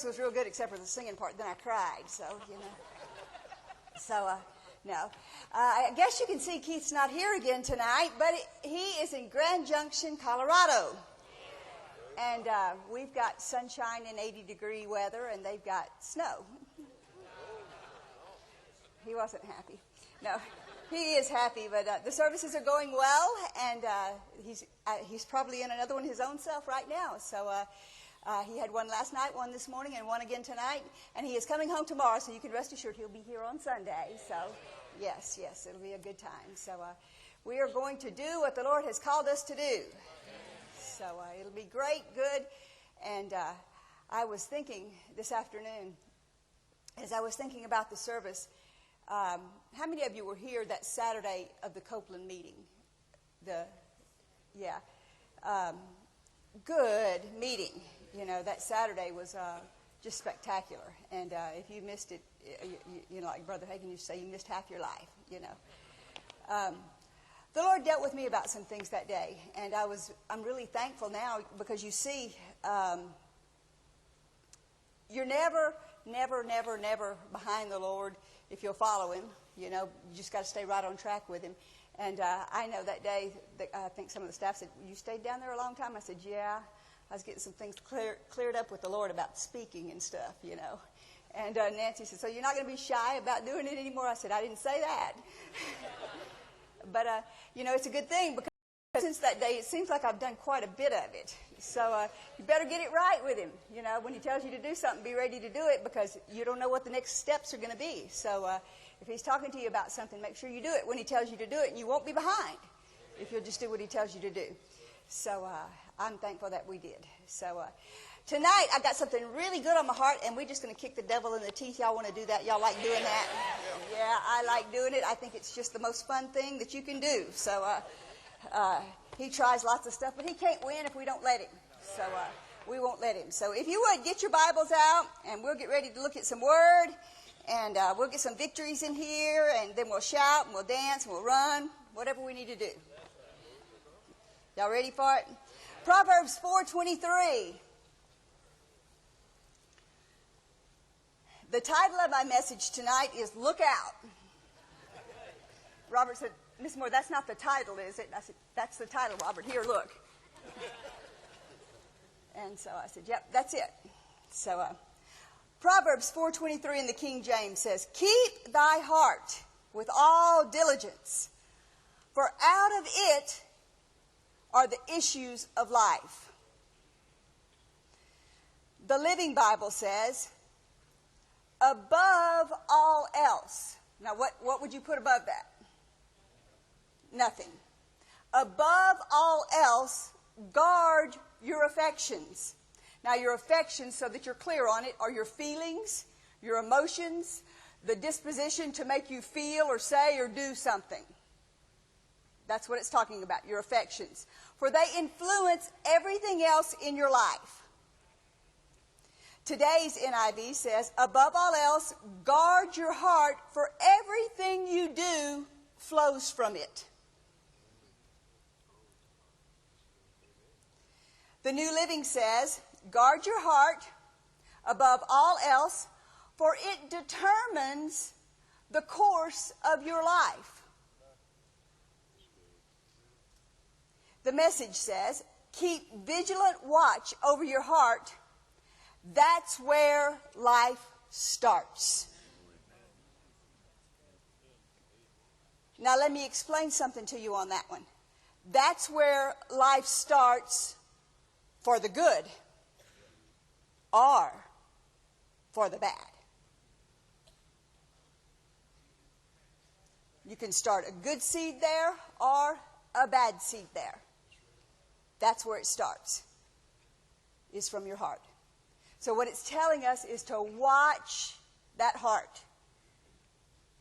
was real good except for the singing part. Then I cried, so, you know. So, no. I guess you can see Keith's not here again tonight, but he is in Grand Junction, Colorado. And we've got sunshine and 80-degree weather, and they've got snow. He wasn't happy. No, he is happy, but the services are going well, and he's probably in another one his own self right now. So he had one last night, one this morning, and one again tonight, and he is coming home tomorrow, so you can rest assured he'll be here on Sunday. So, yes, it'll be a good time. So we are going to do what the Lord has called us to do. So it'll be great, good, and I was thinking this afternoon, as I was thinking about the service, how many of you were here that Saturday of the Copeland meeting? Good meeting. You know, that Saturday was just spectacular. And if you missed it, you know, like Brother Hagin used to say, you missed half your life, you know. The Lord dealt with me about some things that day, and I'm really thankful now because you see, you're never behind the Lord if you'll follow Him. You know, you just got to stay right on track with Him. And I know that day, I think some of the staff said, "You stayed down there a long time?" I said, "Yeah." I was getting some things cleared up with the Lord about speaking and stuff, you know. And Nancy said, "So you're not going to be shy about doing it anymore?" I said, "I didn't say that." But, you know, it's a good thing because since that day, it seems like I've done quite a bit of it. So you better get it right with Him. You know, when He tells you to do something, be ready to do it because you don't know what the next steps are going to be. So if He's talking to you about something, make sure you do it when He tells you to do it, and you won't be behind if you'll just do what He tells you to do. So I'm thankful that we did. So tonight, I've got something really good on my heart, and we're just going to kick the devil in the teeth. Y'all want to do that? Y'all like doing that? Yeah, I like doing it. I think it's just the most fun thing that you can do. So he tries lots of stuff, but he can't win if we don't let him. So we won't let him. So if you would, get your Bibles out, and we'll get ready to look at some Word, and we'll get some victories in here, and then we'll shout, and we'll dance, and we'll run, whatever we need to do. Y'all ready for it? Proverbs 4:23. The title of my message tonight is Look Out. Robert said, "Miss Moore, that's not the title, is it?" I said, "That's the title, Robert. Here, look." And so I said, "Yep, that's it." So Proverbs 4:23 in the King James says, "Keep thy heart with all diligence, for out of it are the issues of life." The Living Bible says, "Above all else." Now, what would you put above that? Nothing. "Above all else, guard your affections." Now, your affections, so that you're clear on it, are your feelings, your emotions, the disposition to make you feel or say or do something. That's what it's talking about, your affections. For they influence everything else in your life. Today's NIV says, "Above all else, guard your heart, for everything you do flows from it." The New Living says, "Guard your heart above all else, for it determines the course of your life." The Message says, "Keep vigilant watch over your heart. That's where life starts." Now let me explain something to you on that one. That's where life starts for the good or for the bad. You can start a good seed there or a bad seed there. That's where it starts, is from your heart. So what it's telling us is to watch that heart.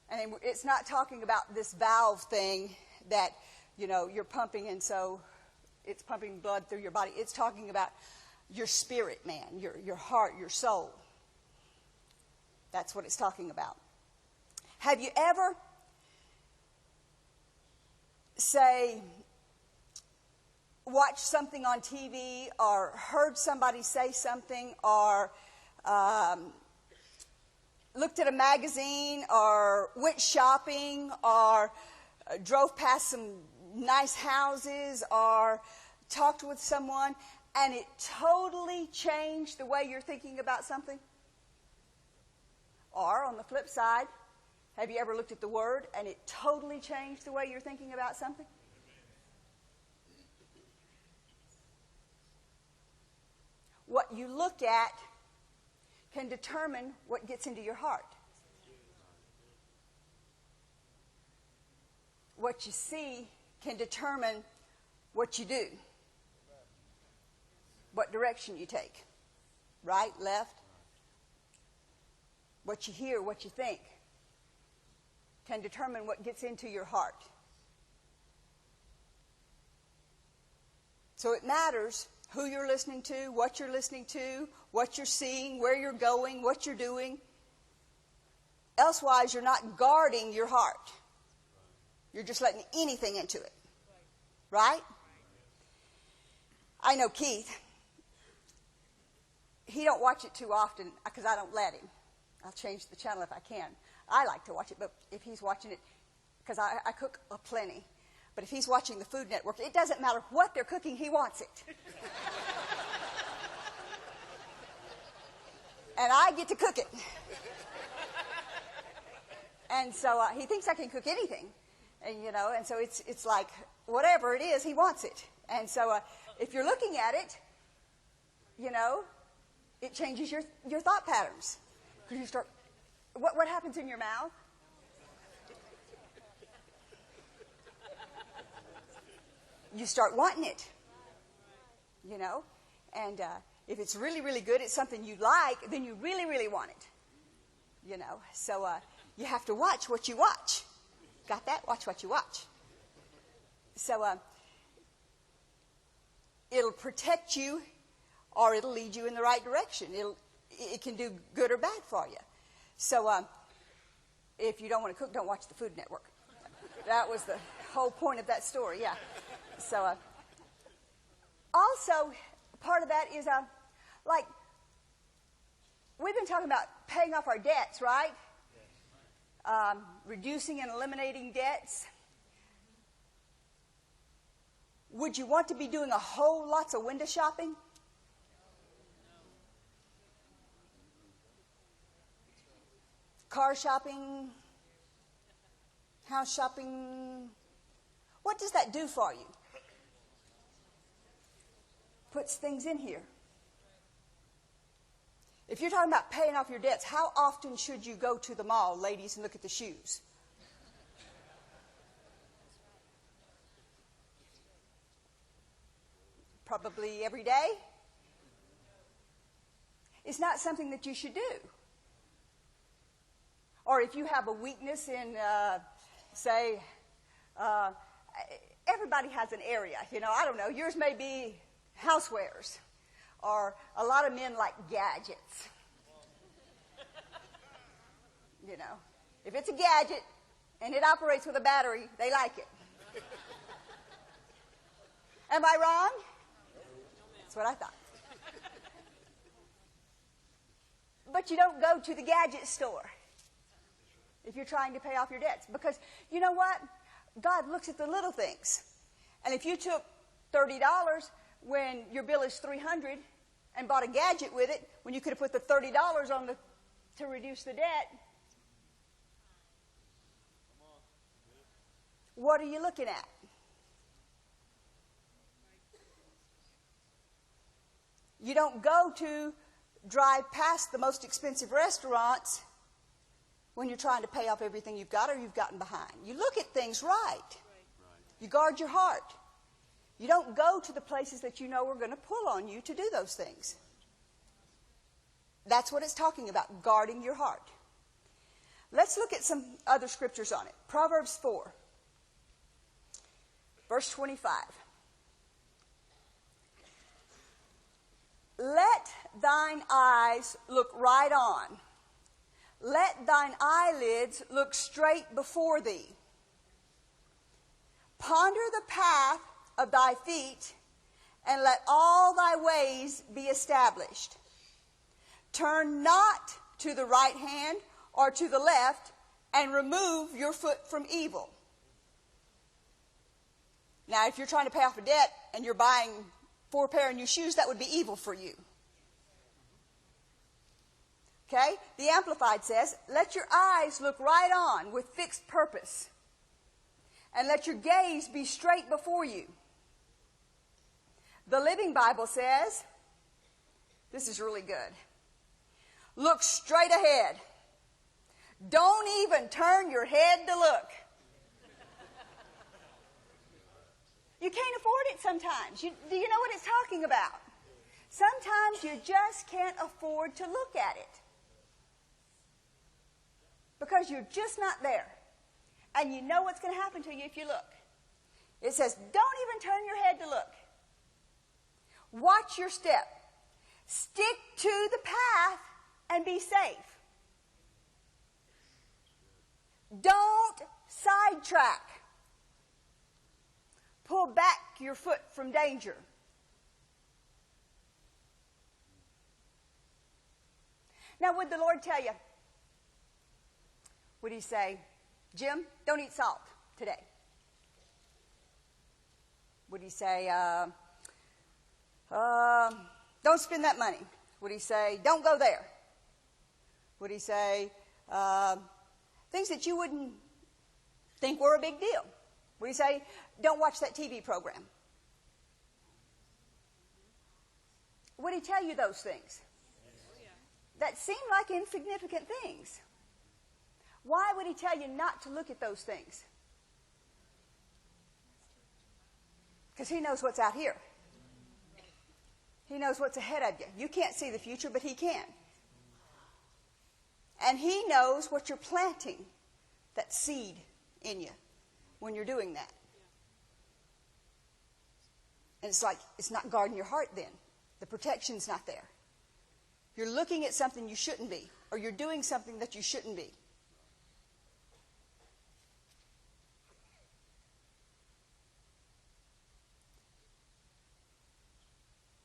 And it's not talking about this valve thing that, you know, you're pumping and so it's pumping blood through your body. It's talking about your spirit, man, your heart, your soul. That's what it's talking about. Have you ever, say, watched something on TV or heard somebody say something or looked at a magazine or went shopping or drove past some nice houses or talked with someone and it totally changed the way you're thinking about something? Or on the flip side, have you ever looked at the Word and it totally changed the way you're thinking about something? What you look at can determine what gets into your heart. What you see can determine what you do. What direction you take. Right, left. What you hear, what you think can determine what gets into your heart. So it matters who you're listening to, what you're listening to, what you're seeing, where you're going, what you're doing. Elsewise, you're not guarding your heart. You're just letting anything into it. Right? I know Keith. He don't watch it too often because I don't let him. I'll change the channel if I can. I like to watch it, but if he's watching it, because I cook a plenty, but if he's watching the Food Network, it doesn't matter what they're cooking, he wants it. And I get to cook it. And so he thinks I can cook anything. And, you know, and so it's like, whatever it is, he wants it. And so if you're looking at it, you know, it changes your thought patterns. Because you start, what happens in your mouth? You start wanting it, you know. And if it's really, really good, it's something you like, then you really, really want it, you know. So you have to watch what you watch. Got that? Watch what you watch. So it'll protect you or it'll lead you in the right direction. It can do good or bad for you. So if you don't want to cook, don't watch the Food Network. That was the whole point of that story, yeah. So also, part of that is like, we've been talking about paying off our debts, right? Reducing and eliminating debts. Would you want to be doing a whole lots of window shopping? Car shopping, house shopping. What does that do for you? Puts things in here. If you're talking about paying off your debts, how often should you go to the mall, ladies, and look at the shoes? Probably every day. It's not something that you should do. Or if you have a weakness in, say, everybody has an area. You know, I don't know. Yours may be housewares. Or a lot of men like gadgets. You know, if it's a gadget and it operates with a battery, they like it. Am I wrong? That's what I thought. But you don't go to the gadget store if you're trying to pay off your debts. Because you know what? God looks at the little things. And if you took $30 when your bill is $300 and bought a gadget with it, when you could have put the $30 on to reduce the debt, what are you looking at? You don't go to drive past the most expensive restaurants when you're trying to pay off everything you've got or you've gotten behind. You look at things right. You guard your heart. You don't go to the places that you know are going to pull on you to do those things. That's what it's talking about, guarding your heart. Let's look at some other scriptures on it. Proverbs 4, verse 25. Let thine eyes look right on. Let thine eyelids look straight before thee. Ponder the path of thy feet, and let all thy ways be established. Turn not to the right hand or to the left, and remove your foot from evil. Now, if you're trying to pay off a debt and you're buying 4 pair of new shoes, that would be evil for you. Okay? The Amplified says, let your eyes look right on with fixed purpose, and let your gaze be straight before you. The Living Bible says, this is really good. Look straight ahead. Don't even turn your head to look. You can't afford it sometimes. Do you know what it's talking about? Sometimes you just can't afford to look at it, because you're just not there. And you know what's going to happen to you if you look. It says, don't even turn your head to look. Watch your step. Stick to the path and be safe. Don't sidetrack. Pull back your foot from danger. Now, would the Lord tell you, would he say, Jim, don't eat salt today? Would he say, don't spend that money? Would he say, don't go there? Would he say, things that you wouldn't think were a big deal? Would he say, don't watch that TV program? Would he tell you those things? That seem like insignificant things. Why would he tell you not to look at those things? Because he knows what's out here. He knows what's ahead of you. You can't see the future, but he can. And he knows what you're planting, that seed in you, when you're doing that. And it's like, it's not guarding your heart then. The protection's not there. You're looking at something you shouldn't be, or you're doing something that you shouldn't be.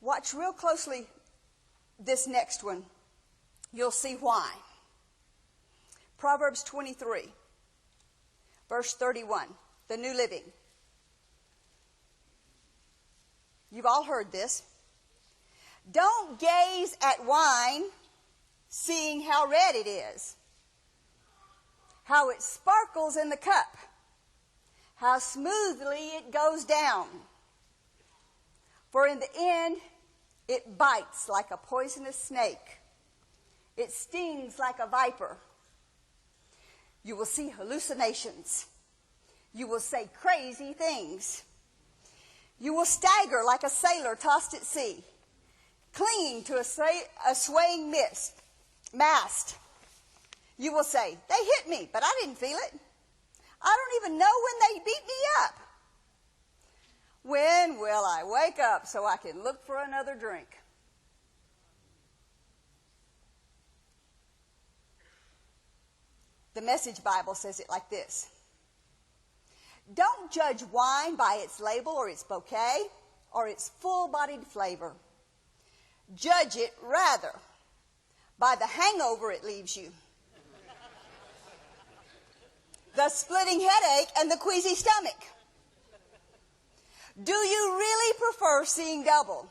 Watch real closely this next one. You'll see why. Proverbs 23, verse 31, the New Living. You've all heard this. Don't gaze at wine, seeing how red it is, how it sparkles in the cup, how smoothly it goes down. For in the end, it bites like a poisonous snake. It stings like a viper. You will see hallucinations. You will say crazy things. You will stagger like a sailor tossed at sea, clinging to a swaying mast. You will say, they hit me, but I didn't feel it. I don't even know when they beat me up. When will I wake up so I can look for another drink? The Message Bible says it like this. Don't judge wine by its label or its bouquet or its full-bodied flavor. Judge it, rather, by the hangover it leaves you, the splitting headache, and the queasy stomach. Do you really prefer seeing double,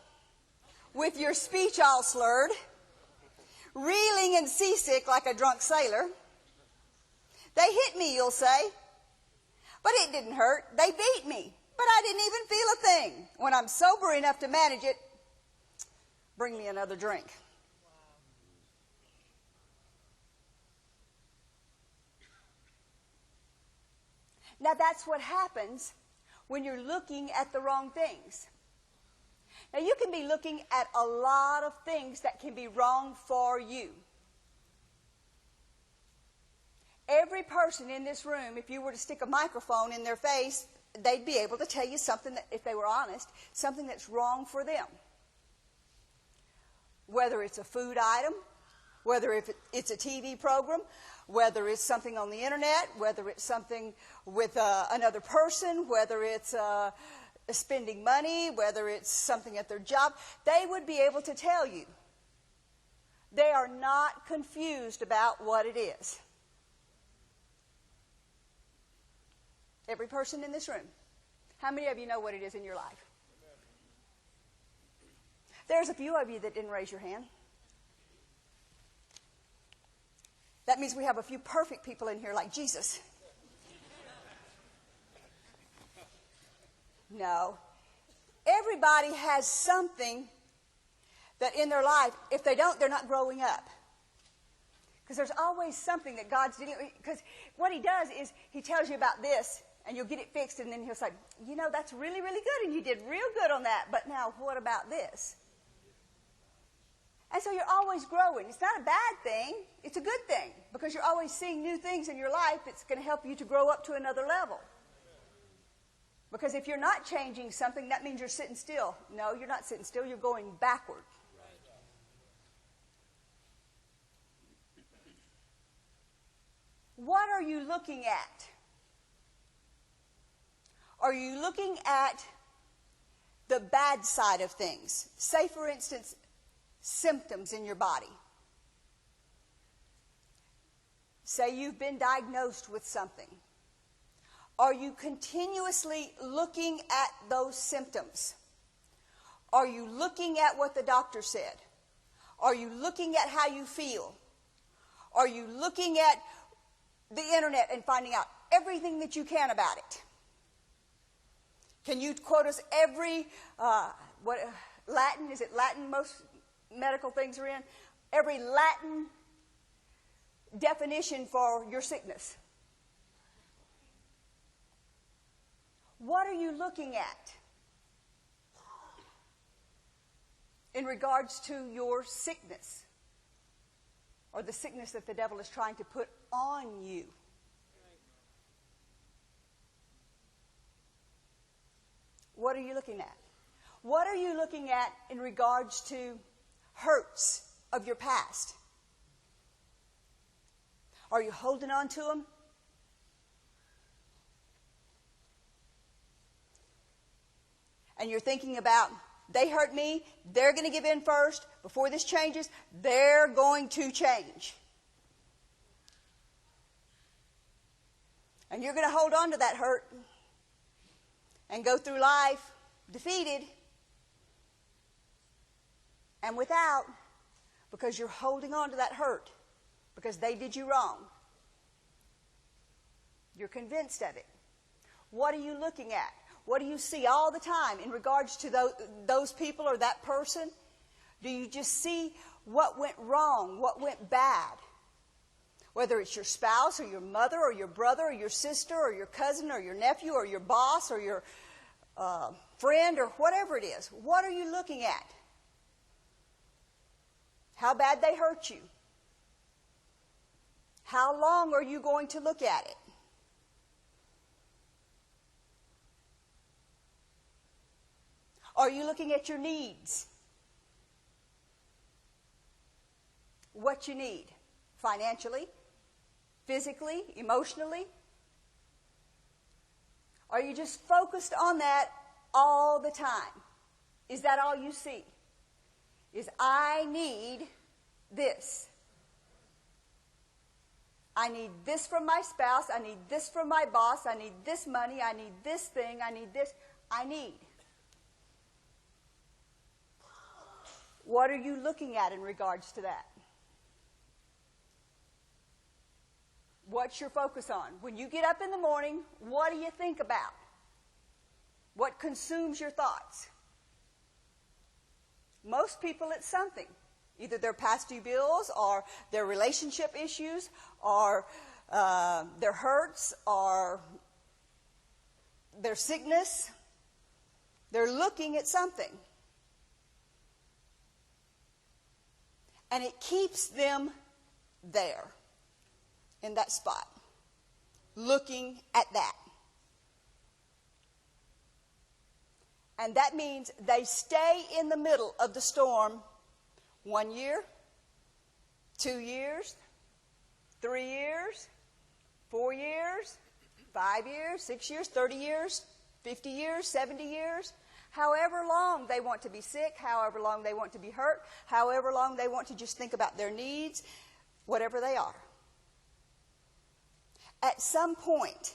with your speech all slurred, reeling and seasick like a drunk sailor? They hit me, you'll say, but it didn't hurt. They beat me, but I didn't even feel a thing. When I'm sober enough to manage it, bring me another drink. Now that's what happens when you're looking at the wrong things. Now you can be looking at a lot of things that can be wrong for you. Every person in this room, if you were to stick a microphone in their face, they'd be able to tell you something that, if they were honest, something that's wrong for them. Whether it's a food item, whether it's a TV program, whether it's something on the internet, whether it's something with another person, whether it's spending money, whether it's something at their job, they would be able to tell you They are not confused about what it is. Every person in this room. How many of you know what it is in your life? There's a few of you that didn't raise your hand. That means we have a few perfect people in here like Jesus. No. Everybody has something that in their life, if they don't, they're not growing up. Because there's always something that God's dealing with. Because what he does is he tells you about this, and you'll get it fixed, and then he'll say, you know, that's really, really good, and you did real good on that, but now what about this? And so you're always growing. It's not a bad thing. It's a good thing, because you're always seeing new things in your life that's going to help you to grow up to another level. Because if you're not changing something, that means you're sitting still. No, you're not sitting still. You're going backward. What are you looking at? Are you looking at the bad side of things? Say, for instance, symptoms in your body. Say you've been diagnosed with something. Are you continuously looking at those symptoms? Are you looking at what the doctor said? Are you looking at how you feel? Are you looking at the internet and finding out everything that you can about it? Can you quote us every, Latin, is it Latin most medical things are in? Every Latin definition for your sickness. What are you looking at in regards to your sickness or the sickness that the devil is trying to put on you? What are you looking at? What are you looking at in regards to hurts of your past? Are you holding on to them? And you're thinking about, they hurt me, they're going to give in first. Before this changes, they're going to change. And you're going to hold on to that hurt and go through life defeated and without, because you're holding on to that hurt because they did you wrong. You're convinced of it. What are you looking at? What do you see all the time in regards to those people or that person? Do you just see what went wrong, what went bad? Whether it's your spouse or your mother or your brother or your sister or your cousin or your nephew or your boss or your friend or whatever it is. What are you looking at? How bad they hurt you? How long are you going to look at it? Are you looking at your needs? What you need financially, physically, emotionally? Are you just focused on that all the time? Is that all you see? Is I need this. I need this from my spouse. I need this from my boss. I need this money. I need this thing. I need this. I need. What are you looking at in regards to that? What's your focus on? When you get up in the morning, what do you think about? What consumes your thoughts? Most people, it's something. Either their past due bills or their relationship issues or their hurts or their sickness. They're looking at something. And it keeps them there, in that spot, looking at that. And that means they stay in the middle of the storm 1 year, 2 years, 3 years, 4 years, 5 years, 6 years, 30 years, 50 years, 70 years. However long they want to be sick, however long they want to be hurt, however long they want to just think about their needs, whatever they are. At some point,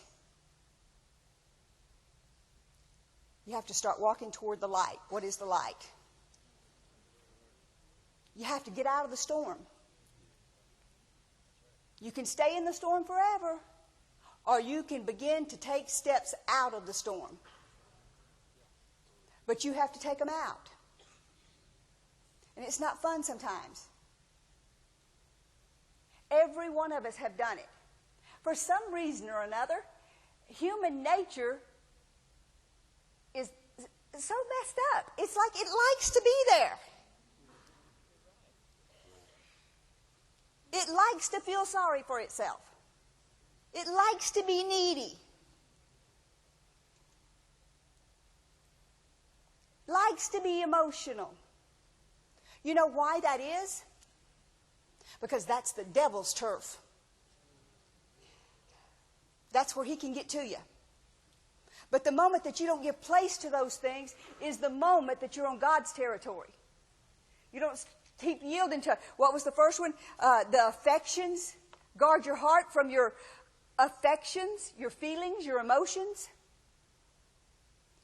you have to start walking toward the light. What is the light? You have to get out of the storm. You can stay in the storm forever, or you can begin to take steps out of the storm. But you have to take them out. And it's not fun sometimes. Every one of us have done it. For some reason or another, human nature is so messed up. It's like it likes to be there. It likes to feel sorry for itself. It likes to be needy. Likes to be emotional. You know why that is? Because that's the devil's turf. That's where he can get to you. But the moment that you don't give place to those things is the moment that you're on God's territory. You don't keep yielding to, what was the first one? The affections. Guard your heart from your affections, your feelings, your emotions.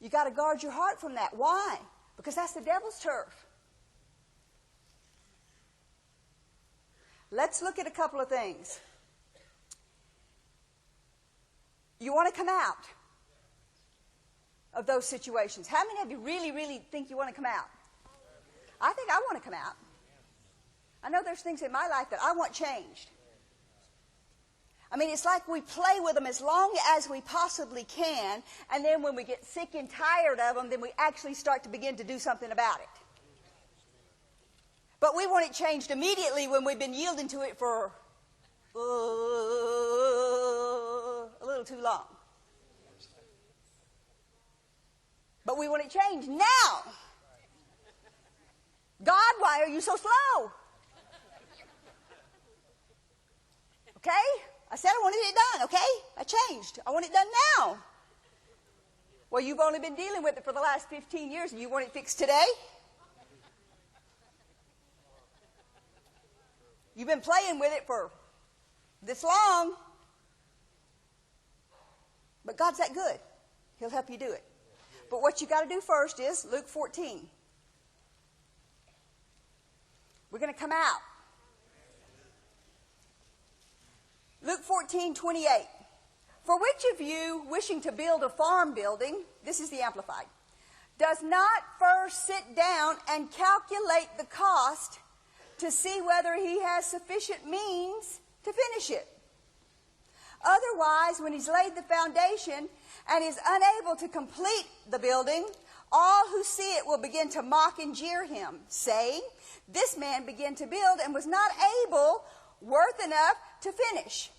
You got to guard your heart from that. Why? Because that's the devil's turf. Let's look at a couple of things. You want to come out of those situations. How many of you really, really think you want to come out? I think I want to come out. I know there's things in my life that I want changed. I mean, it's like we play with them as long as we possibly can, and then when we get sick and tired of them, then we actually start to begin to do something about it. But we want it changed immediately when we've been yielding to it for a little too long. But we want it changed now. God, why are you so slow? Okay? I said I wanted it done, okay? I changed. I want it done now. Well, you've only been dealing with it for the last 15 years and you want it fixed today? You've been playing with it for this long. But God's that good. He'll help you do it. But what you got to do first is Luke 14. We're going to come out. Luke 14:28. For which of you, wishing to build a farm building, this is the Amplified, does not first sit down and calculate the cost to see whether he has sufficient means to finish it? Otherwise, when he's laid the foundation and is unable to complete the building, all who see it will begin to mock and jeer him, saying, this man began to build and was not able, worth enough, to finish.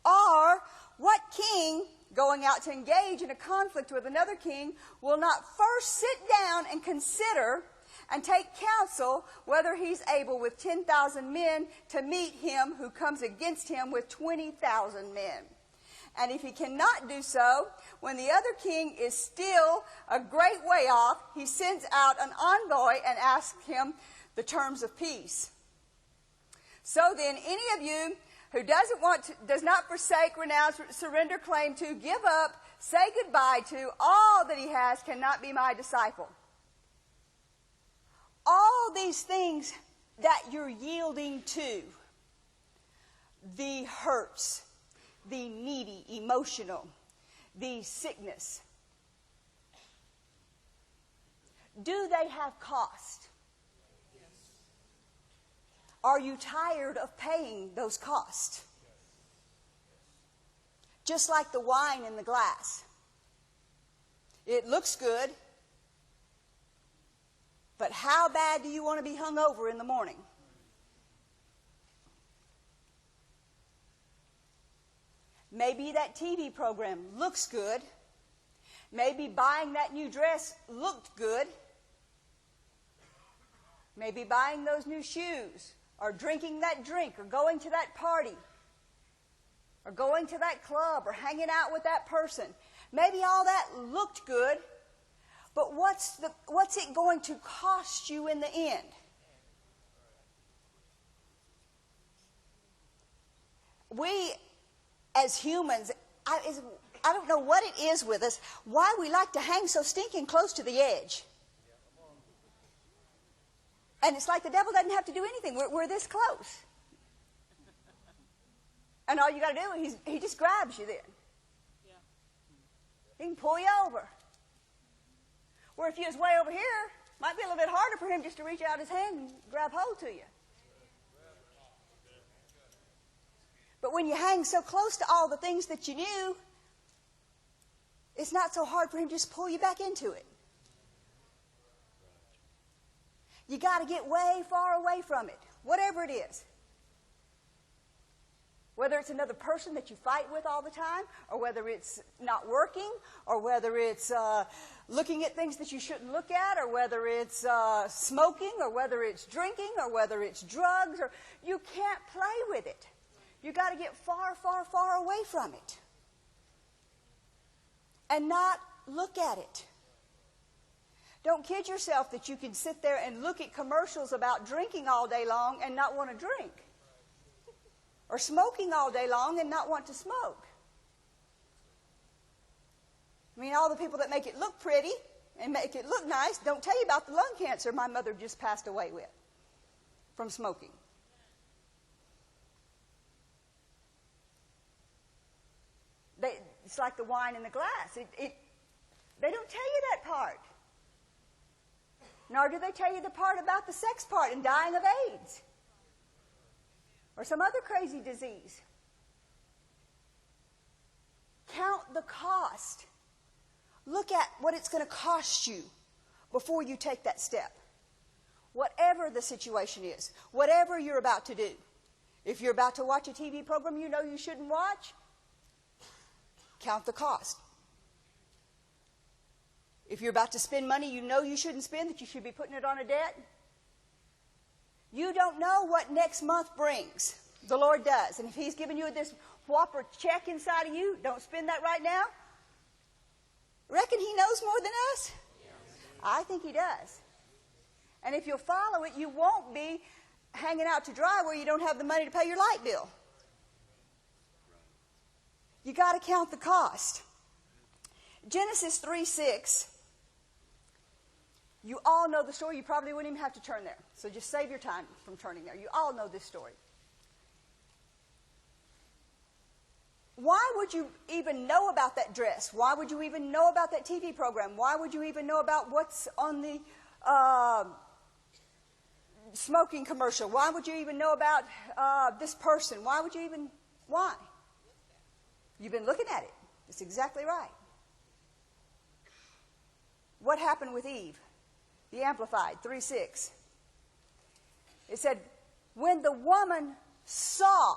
Or, what king, going out to engage in a conflict with another king, will not first sit down and consider and take counsel whether he's able with 10,000 men to meet him who comes against him with 20,000 men? And if he cannot do so, when the other king is still a great way off, he sends out an envoy and asks him the terms of peace. So then, any of you who does not forsake, renounce, surrender, claim to, give up, say goodbye to all that he has, cannot be my disciple. All these things that you're yielding to, the hurts, the needy, emotional, the sickness, do they have cost? Are you tired of paying those costs? Just like the wine in the glass. It looks good, but how bad do you want to be hung over in the morning? Maybe that TV program looks good. Maybe buying that new dress looked good. Maybe buying those new shoes, or drinking that drink, or going to that party, or going to that club, or hanging out with that person. Maybe all that looked good, But what's it going to cost you in the end? We, as humans, I don't know what it is with us, why we like to hang so stinking close to the edge. And it's like the devil doesn't have to do anything. We're this close. And all you got to do is he just grabs you then. Yeah. He can pull you over. Where if you was way over here, might be a little bit harder for him just to reach out his hand and grab hold to you. But when you hang so close to all the things that you knew, it's not so hard for him to just pull you back into it. You got to get way far away from it, whatever it is. Whether it's another person that you fight with all the time, or whether it's not working, or whether it's looking at things that you shouldn't look at, or whether it's smoking, or whether it's drinking, or whether it's drugs, or you can't play with it. You got to get far, far, far away from it. And not look at it. Don't kid yourself that you can sit there and look at commercials about drinking all day long and not want to drink. Or smoking all day long and not want to smoke. I mean, all the people that make it look pretty and make it look nice don't tell you about the lung cancer my mother just passed away with from smoking. It's like the wine in the glass. They don't tell you that part. Nor do they tell you the part about the sex part and dying of AIDS. Or some other crazy disease. Count the cost. Look at what it's going to cost you before you take that step. Whatever the situation is, whatever you're about to do. If you're about to watch a TV program you know you shouldn't watch, count the cost. If you're about to spend money you know you shouldn't spend, that you should be putting it on a debt, you don't know what next month brings. The Lord does. And if He's given you this whopper check inside of you, don't spend that right now. Reckon He knows more than us? Yes. I think He does. And if you'll follow it, you won't be hanging out to dry where you don't have the money to pay your light bill. You got to count the cost. Genesis 3:6. You all know the story. You probably wouldn't even have to turn there. So just save your time from turning there. You all know this story. Why would you even know about that dress? Why would you even know about that TV program? Why would you even know about what's on the smoking commercial? Why would you even know about this person? Why? You've been looking at it. It's exactly right. What happened with Eve? The Amplified, 3:6. It said, when the woman saw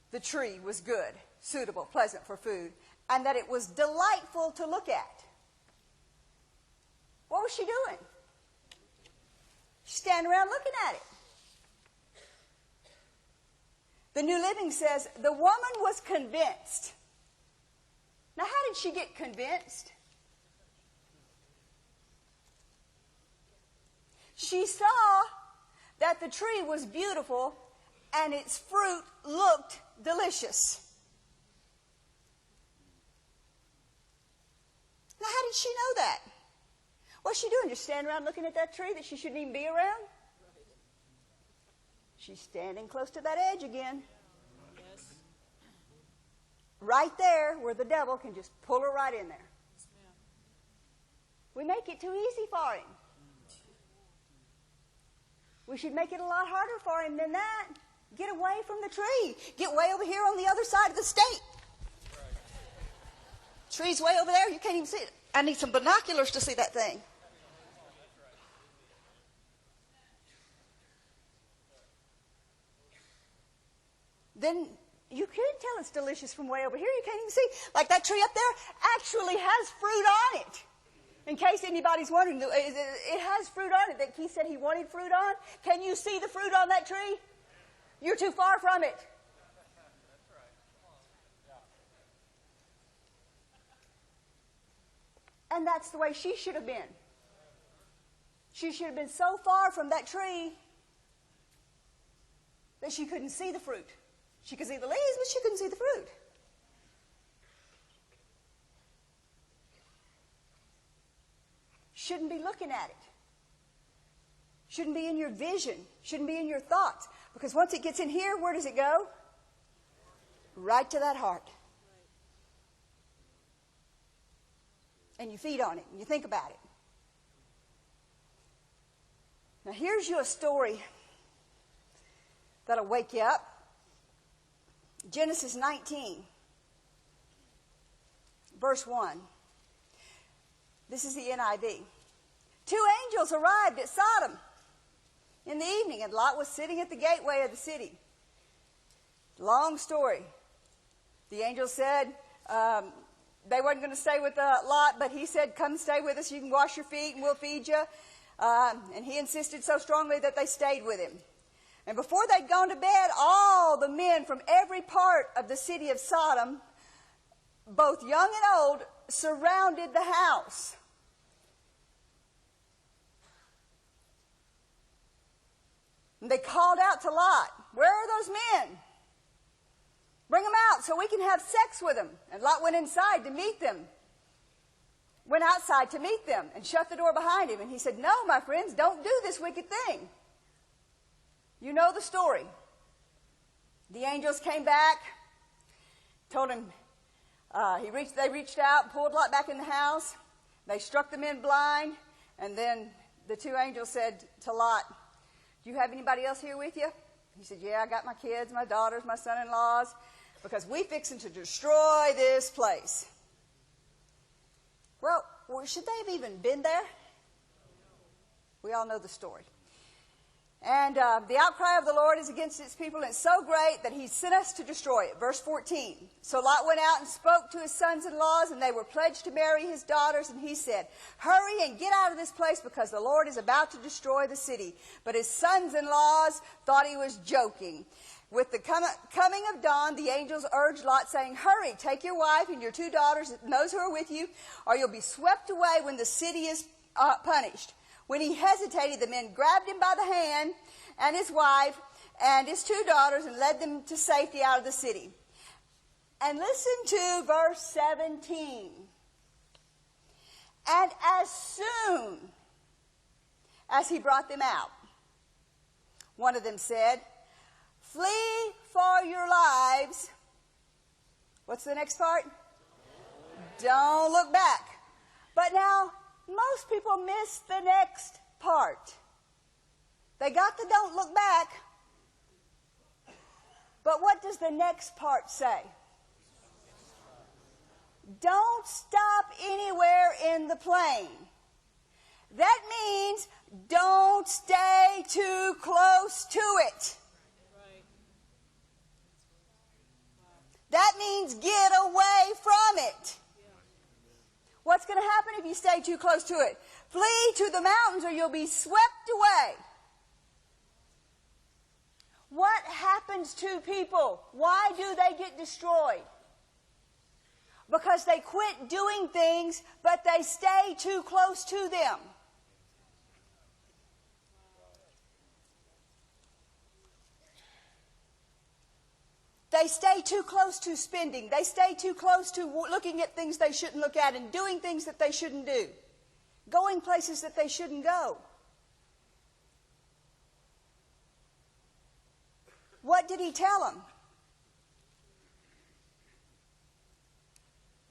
the tree was good, suitable, pleasant for food, and that it was delightful to look at. What was she doing? She's standing around looking at it. The New Living says, the woman was convinced. Now, how did she get convinced? She saw that the tree was beautiful and its fruit looked delicious. Now, how did she know that? What's she doing? Just standing around looking at that tree that she shouldn't even be around? She's standing close to that edge again. Yes. Right there where the devil can just pull her right in there. Yes, we make it too easy for him. We should make it a lot harder for him than that. Get away from the tree. Get way over here on the other side of the state. Right. Tree's way over there. You can't even see it. I need some binoculars to see that thing. Then you can tell it's delicious from way over here. You can't even see. Like that tree up there actually has fruit on it. In case anybody's wondering, it has fruit on it that he said he wanted fruit on. Can you see the fruit on that tree? You're too far from it. And that's the way she should have been. She should have been so far from that tree that she couldn't see the fruit. She could see the leaves, but she couldn't see the fruit. Shouldn't be looking at it. Shouldn't be in your vision. Shouldn't be in your thoughts. Because once it gets in here, where does it go? Right to that heart. And you feed on it, and you think about it. Now here's you a story that'll wake you up. Genesis 19, verse 1. This is the NIV. 2 angels arrived at Sodom in the evening, and Lot was sitting at the gateway of the city. Long story. The angels said they weren't going to stay with Lot, but he said, come stay with us. You can wash your feet and we'll feed you. And he insisted so strongly that they stayed with him. And before they'd gone to bed, all the men from every part of the city of Sodom, both young and old, surrounded the house. And they called out to Lot, where are those men? Bring them out so we can have sex with them. And Lot went inside to meet them. Went outside to meet them and shut the door behind him. And he said, no, my friends, don't do this wicked thing. You know the story. The angels came back, told him, they reached out, pulled Lot back in the house. They struck the men blind. And then the 2 angels said to Lot, do you have anybody else here with you? He said, yeah, I got my kids, my daughters, my son-in-laws, because we fixing to destroy this place. Well, should they have even been there? We all know the story. And the outcry of the Lord is against its people, and it's so great that he sent us to destroy it. Verse 14. So Lot went out and spoke to his sons-in-laws, and they were pledged to marry his daughters. And he said, hurry and get out of this place, because the Lord is about to destroy the city. But his sons-in-laws thought he was joking. With the coming of dawn, the angels urged Lot, saying, hurry, take your wife and your 2 daughters and those who are with you, or you'll be swept away when the city is punished. When he hesitated, the men grabbed him by the hand and his wife and his 2 daughters and led them to safety out of the city. And listen to verse 17. And as soon as he brought them out, one of them said, flee for your lives. What's the next part? Don't look back. But now, most people miss the next part. They got the don't look back. But what does the next part say? Don't stop anywhere in the plain. That means don't stay too close to it. That means get away from it. What's going to happen if you stay too close to it? Flee to the mountains or you'll be swept away. What happens to people? Why do they get destroyed? Because they quit doing things, but they stay too close to them. They stay too close to spending. They stay too close to looking at things they shouldn't look at and doing things that they shouldn't do. Going places that they shouldn't go. What did he tell them?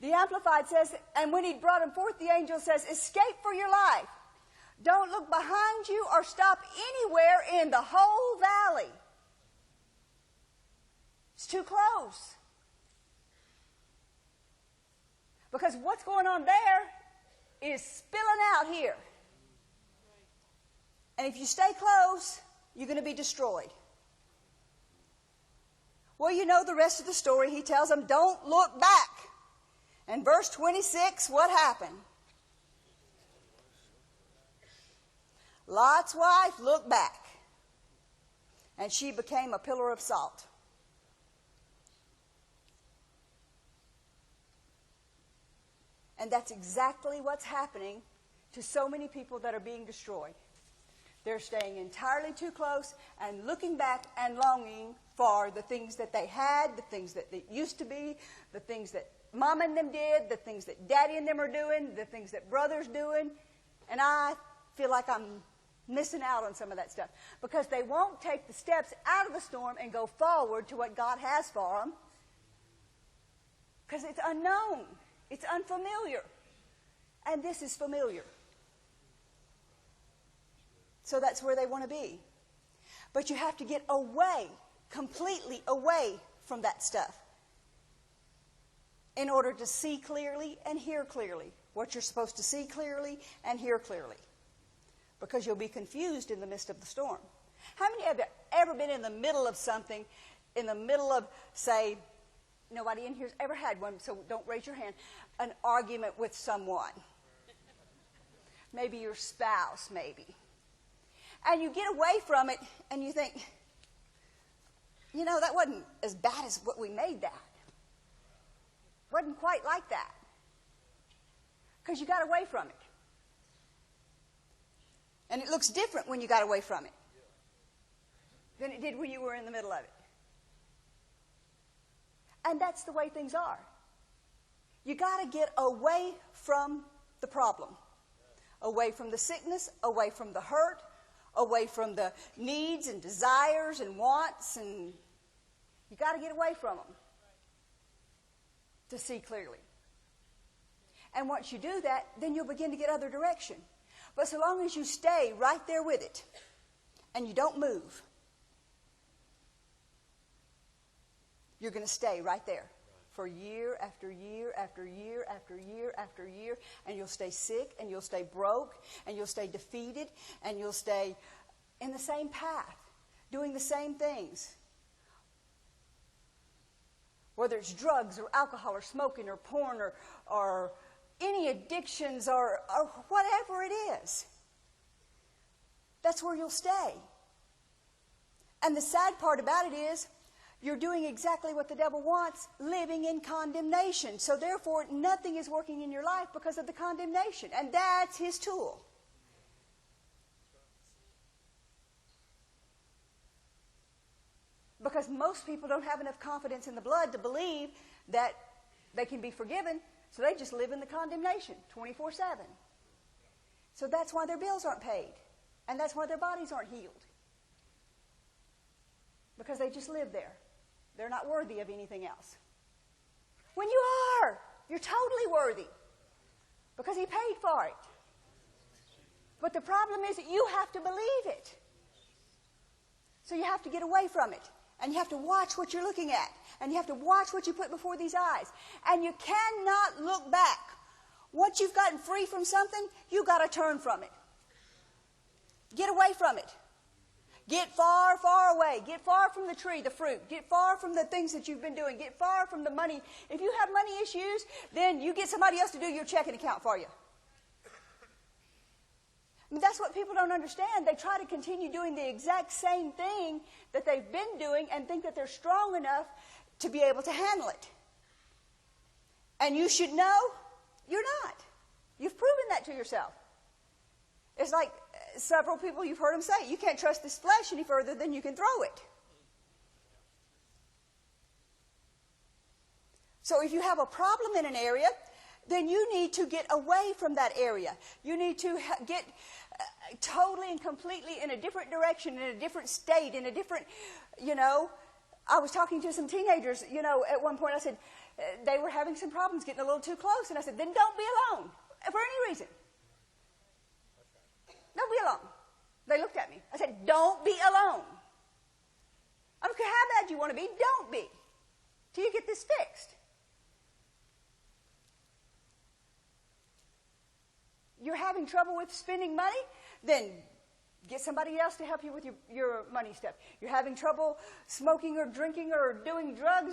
The Amplified says, and when he brought him forth, the angel says, escape for your life. Don't look behind you or stop anywhere in the whole valley. It's too close. Because what's going on there is spilling out here. And if you stay close, you're going to be destroyed. Well, you know the rest of the story. He tells them, don't look back. And verse 26, what happened? Lot's wife looked back, and she became a pillar of salt. And that's exactly what's happening to so many people that are being destroyed. They're staying entirely too close and looking back and longing for the things that they had, the things that they used to be, the things that Mom and them did, the things that Daddy and them are doing, the things that Brother's doing. And I feel like I'm missing out on some of that stuff because they won't take the steps out of the storm and go forward to what God has for them because it's unknown. It's unfamiliar. And this is familiar. So that's where they want to be. But you have to get away, completely away from that stuff in order to see clearly and hear clearly what you're supposed to see clearly and hear clearly. Because you'll be confused in the midst of the storm. How many of you have ever been in the middle of something, in the middle of, say, nobody in here's ever had one, so don't raise your hand, an argument with someone? Maybe your spouse, maybe. And you get away from it and you think, you know, that wasn't as bad as what we made that. Wasn't quite like that. Because you got away from it. And it looks different when you got away from it than it did when you were in the middle of it. And that's the way things are. You got to get away from the problem. Away from the sickness, away from the hurt, away from the needs and desires and wants, and you got to get away from them to see clearly. And once you do that, then you'll begin to get other direction. But so long as you stay right there with it and you don't move, you're going to stay right there for year after year after year after year after year, and you'll stay sick and you'll stay broke and you'll stay defeated and you'll stay in the same path, doing the same things. Whether it's drugs or alcohol or smoking or porn or any addictions or whatever it is. That's where you'll stay. And the sad part about it is you're doing exactly what the devil wants, living in condemnation. So therefore, nothing is working in your life because of the condemnation. And that's his tool. Because most people don't have enough confidence in the blood to believe that they can be forgiven. So they just live in the condemnation 24/7. So that's why their bills aren't paid. And that's why their bodies aren't healed. Because they just live there. They're not worthy of anything else. When you are, you're totally worthy. Because he paid for it. But the problem is that you have to believe it. So you have to get away from it. And you have to watch what you're looking at. And you have to watch what you put before these eyes. And you cannot look back. Once you've gotten free from something, you've got to turn from it. Get away from it. Get far, far away. Get far from the tree, the fruit. Get far from the things that you've been doing. Get far from the money. If you have money issues, then you get somebody else to do your checking account for you. I mean, that's what people don't understand. They try to continue doing the exact same thing that they've been doing and think that they're strong enough to be able to handle it. And you should know you're not. You've proven that to yourself. It's like several people, you've heard them say, you can't trust this flesh any further than you can throw it. So if you have a problem in an area, then you need to get away from that area. You need to get totally and completely in a different direction, in a different state, in a different, I was talking to some teenagers, at one point I said, they were having some problems getting a little too close. And I said, then don't be alone for any reason. Don't be alone. They looked at me. I said, don't be alone. I don't care how bad you want to be, don't be. Till you get this fixed. You're having trouble with spending money? Then get somebody else to help you with your money stuff. You're having trouble smoking or drinking or doing drugs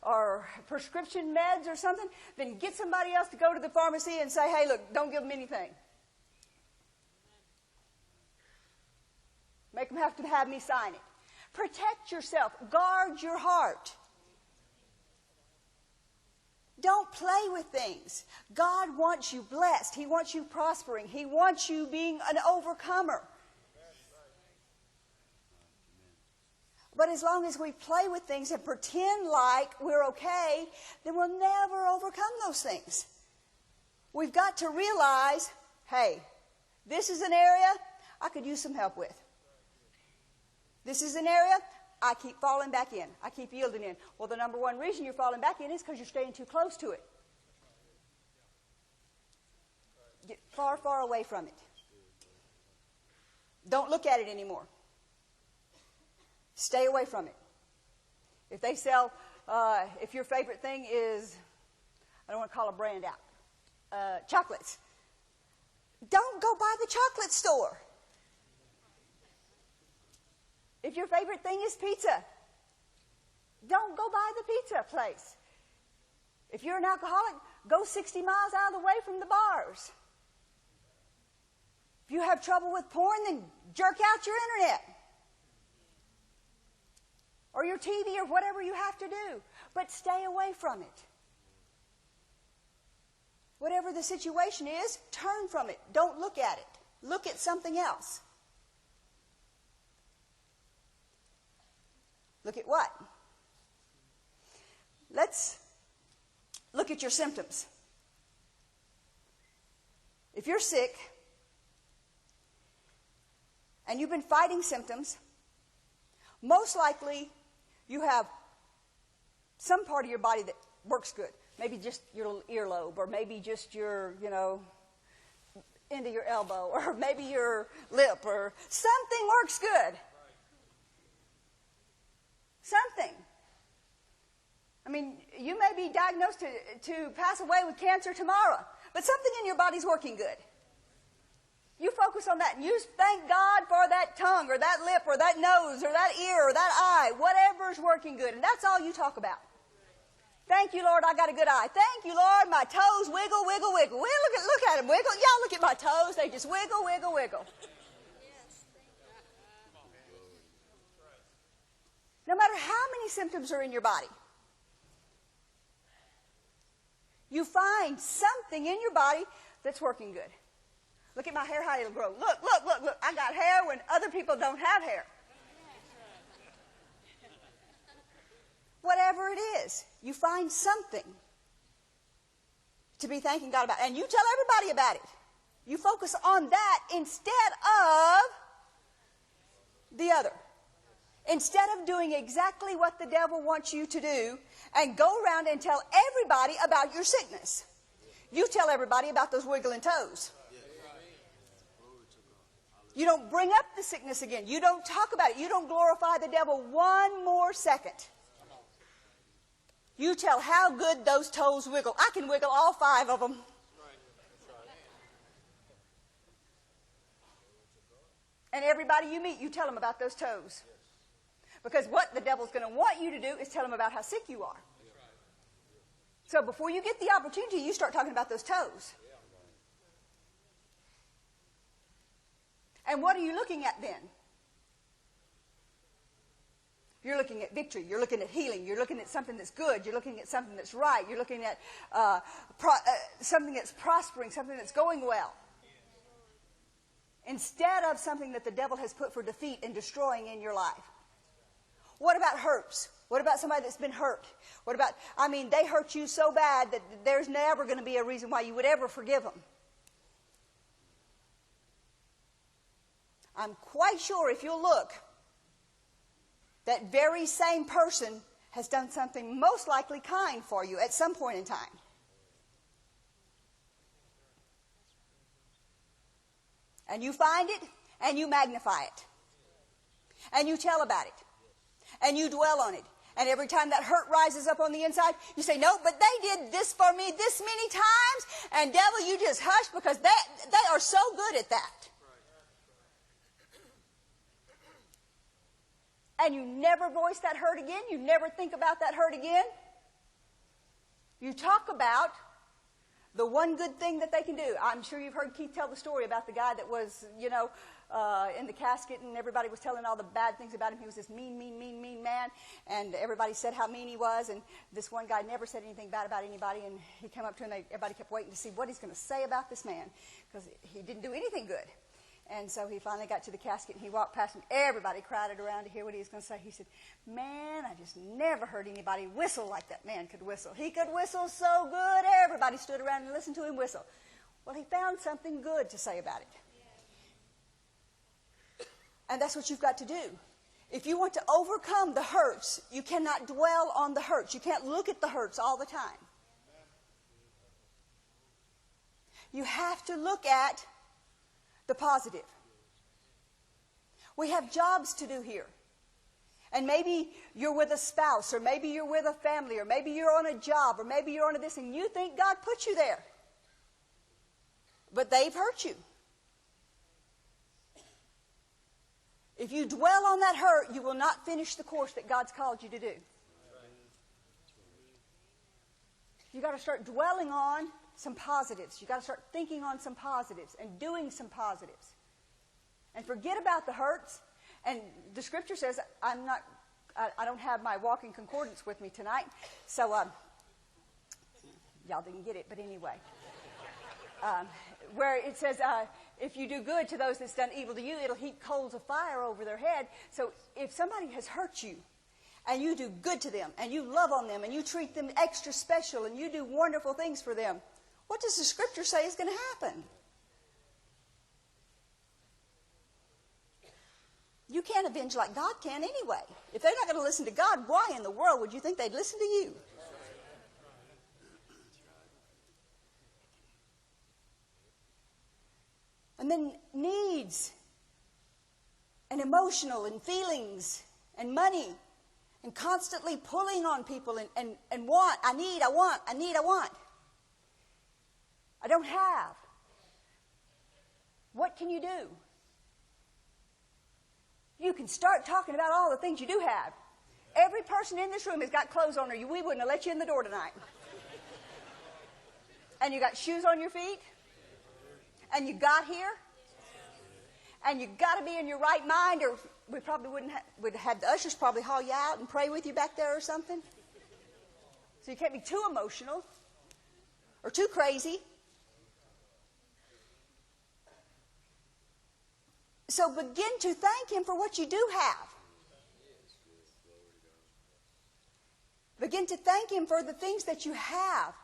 or prescription meds or something? Then get somebody else to go to the pharmacy and say, hey, look, don't give them anything. Make them have to have me sign it. Protect yourself. Guard your heart. Don't play with things. God wants you blessed. He wants you prospering. He wants you being an overcomer. But as long as we play with things and pretend like we're okay, then we'll never overcome those things. We've got to realize, hey, this is an area I could use some help with. This is an area I keep falling back in. I keep yielding in. Well, the number one reason you're falling back in is because you're staying too close to it. Get far, far away from it. Don't look at it anymore. Stay away from it. If they sell, if your favorite thing is, I don't want to call a brand out, chocolates, don't go by the chocolate store. If your favorite thing is pizza, don't go by the pizza place. If you're an alcoholic, go 60 miles out of the way from the bars. If you have trouble with porn, then jerk out your internet. Or your TV or whatever you have to do. But stay away from it. Whatever the situation is, turn from it. Don't look at it. Look at something else. Look at what? Let's look at your symptoms. If you're sick and you've been fighting symptoms, most likely you have some part of your body that works good. Maybe just your earlobe, or maybe just your, end of your elbow, or maybe your lip, or something works good. Something. I mean, you may be diagnosed to pass away with cancer tomorrow, but something in your body's working good. You focus on that, and you thank God for that tongue, or that lip, or that nose, or that ear, or that eye, whatever's working good, and that's all you talk about. Thank you, Lord, I got a good eye. Thank you, Lord, my toes wiggle, wiggle, wiggle. Well, look at them wiggle. Y'all look at my toes. They just wiggle, wiggle, wiggle. No matter how many symptoms are in your body, you find something in your body that's working good. Look at my hair, how it'll grow. Look. I got hair when other people don't have hair. Whatever it is, you find something to be thanking God about. And you tell everybody about it. You focus on that instead of the other. Instead of doing exactly what the devil wants you to do and go around and tell everybody about your sickness. You tell everybody about those wiggling toes. You don't bring up the sickness again. You don't talk about it. You don't glorify the devil one more second. You tell how good those toes wiggle. I can wiggle all 5 of them. And everybody you meet, you tell them about those toes. Because what the devil's going to want you to do is tell them about how sick you are. So before you get the opportunity, you start talking about those toes. And what are you looking at then? You're looking at victory. You're looking at healing. You're looking at something that's good. You're looking at something that's right. You're looking at something that's prospering, something that's going well. Instead of something that the devil has put for defeat and destroying in your life. What about hurts? What about somebody that's been hurt? What about, they hurt you so bad that there's never going to be a reason why you would ever forgive them. I'm quite sure if you'll look, that very same person has done something most likely kind for you at some point in time. And you find it, and you magnify it. And you tell about it. And you dwell on it. And every time that hurt rises up on the inside, you say, no, but they did this for me this many times. And devil, you just hush because they are so good at that. And you never voice that hurt again. You never think about that hurt again. You talk about the one good thing that they can do. I'm sure you've heard Keith tell the story about the guy that was, in the casket, and everybody was telling all the bad things about him. He was this mean man, and everybody said how mean he was, and this one guy never said anything bad about anybody, and he came up to him, and everybody kept waiting to see what he's going to say about this man, because he didn't do anything good. And so he finally got to the casket, and he walked past, and everybody crowded around to hear what he was going to say. He said, man, I just never heard anybody whistle like that man could whistle. He could whistle so good, everybody stood around and listened to him whistle. Well, he found something good to say about it. And that's what you've got to do. If you want to overcome the hurts, you cannot dwell on the hurts. You can't look at the hurts all the time. You have to look at the positive. We have jobs to do here. And maybe you're with a spouse, or maybe you're with a family, or maybe you're on a job, or maybe you're on this, and you think God put you there. But they've hurt you. If you dwell on that hurt, you will not finish the course that God's called you to do. You've got to start dwelling on some positives. You've got to start thinking on some positives and doing some positives. And forget about the hurts. And the scripture says, I don't have my walking concordance with me tonight, so y'all didn't get it, but anyway. Where it says, if you do good to those that's done evil to you, it'll heap coals of fire over their head. So if somebody has hurt you, and you do good to them, and you love on them, and you treat them extra special, and you do wonderful things for them, what does the scripture say is going to happen? You can't avenge like God can anyway. If they're not going to listen to God, why in the world would you think they'd listen to you? And then needs, and emotional, and feelings, and money, and constantly pulling on people, and want. I want. I don't have. What can you do? You can start talking about all the things you do have. Every person in this room has got clothes on, or we wouldn't have let you in the door tonight. And you got shoes on your feet. And you got here. And you got to be in your right mind, or we probably wouldn't we'd have had the ushers probably haul you out and pray with you back there or something. So you can't be too emotional or too crazy. So begin to thank Him for what you do have. Begin to thank Him for the things that you have.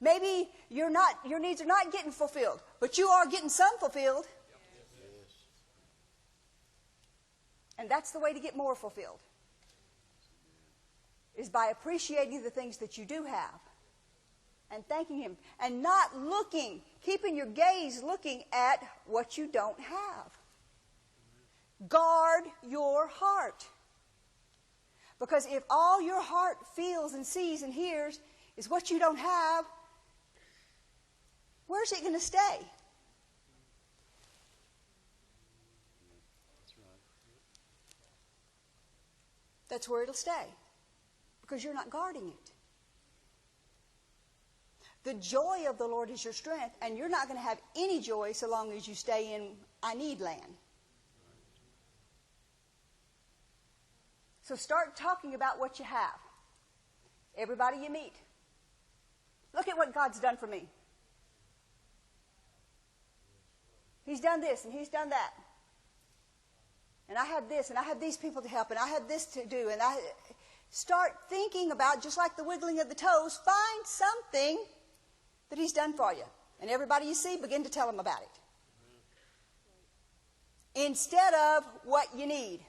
Maybe your needs are not getting fulfilled, but you are getting some fulfilled. And that's the way to get more fulfilled, is by appreciating the things that you do have and thanking Him, and not keeping your gaze looking at what you don't have. Guard your heart. Because if all your heart feels and sees and hears is what you don't have, where's it going to stay? That's where it'll stay. Because you're not guarding it. The joy of the Lord is your strength, and you're not going to have any joy so long as you stay in I need land. So start talking about what you have. Everybody you meet. Look at what God's done for me. He's done this and He's done that. And I had this, and I had these people to help, and I had this to do. And I start thinking about, just like the wiggling of the toes, find something that He's done for you. And everybody you see, begin to tell them about it. Instead of what you need.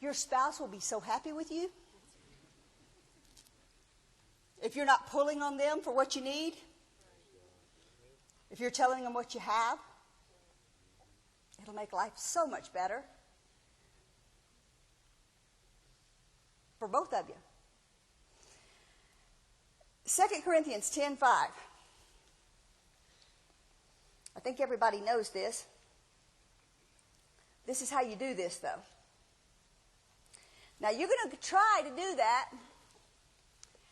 Your spouse will be so happy with you. If you're not pulling on them for what you need. If you're telling them what you have. It'll make life so much better for both of you. 2 Corinthians 10:5. I think everybody knows this. This is how you do this, though. Now, you're going to try to do that,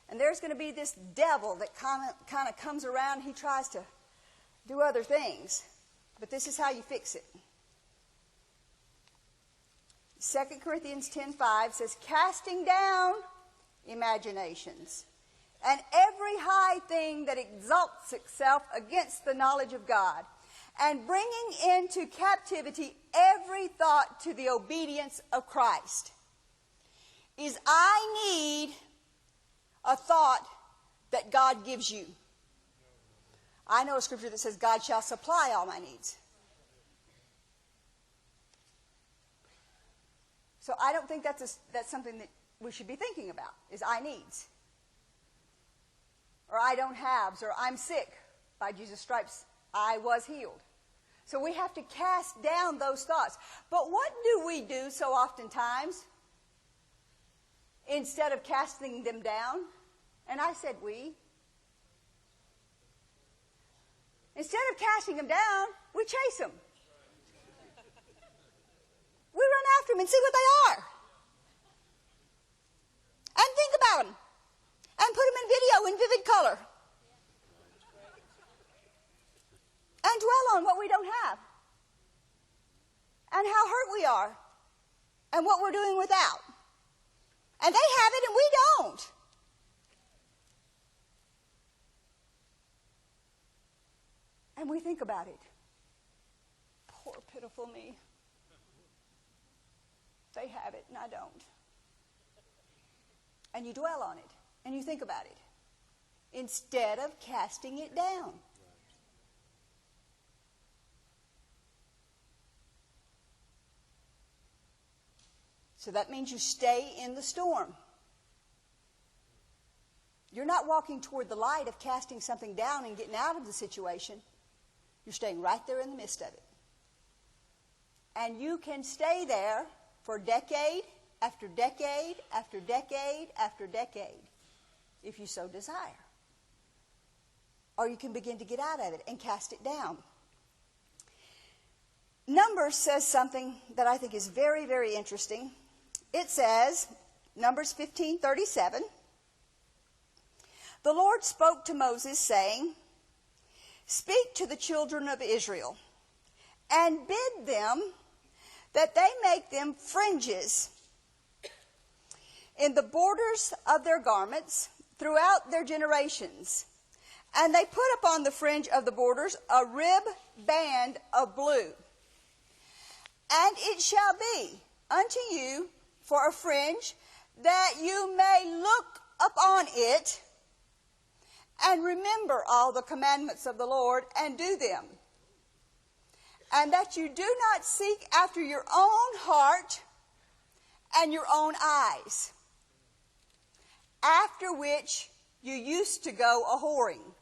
and there's going to be this devil that kind of comes around. He tries to do other things. But this is how you fix it. 2 Corinthians 10:5 says, casting down imaginations and every high thing that exalts itself against the knowledge of God, and bringing into captivity every thought to the obedience of Christ. Is I need a thought that God gives you. I know a scripture that says God shall supply all my needs. So I don't think that's something that we should be thinking about, is I needs. Or I don't haves, or I'm sick. By Jesus' stripes I was healed. So we have to cast down those thoughts. But what do we do so oftentimes? Instead of casting them down, and I said we. Instead of casting them down, we chase them. We run after them and see what they are. And think about them. And put them in video in vivid color. And dwell on what we don't have. And how hurt we are. And what we're doing without. And they have it and we don't. And we think about it. Poor pitiful me. They have it and I don't. And you dwell on it. And you think about it. Instead of casting it down. So that means you stay in the storm. You're not walking toward the light of casting something down and getting out of the situation. You're staying right there in the midst of it. And you can stay there for decade after decade after decade after decade, if you so desire. Or you can begin to get out of it and cast it down. Numbers says something that I think is very, very interesting. It says, Numbers 15:37, the Lord spoke to Moses, saying, speak to the children of Israel, and bid them that they make them fringes in the borders of their garments throughout their generations. And they put upon the fringe of the borders a rib band of blue. And it shall be unto you for a fringe, that you may look upon it and remember all the commandments of the Lord and do them. And that you do not seek after your own heart and your own eyes, after which you used to go a-whoring.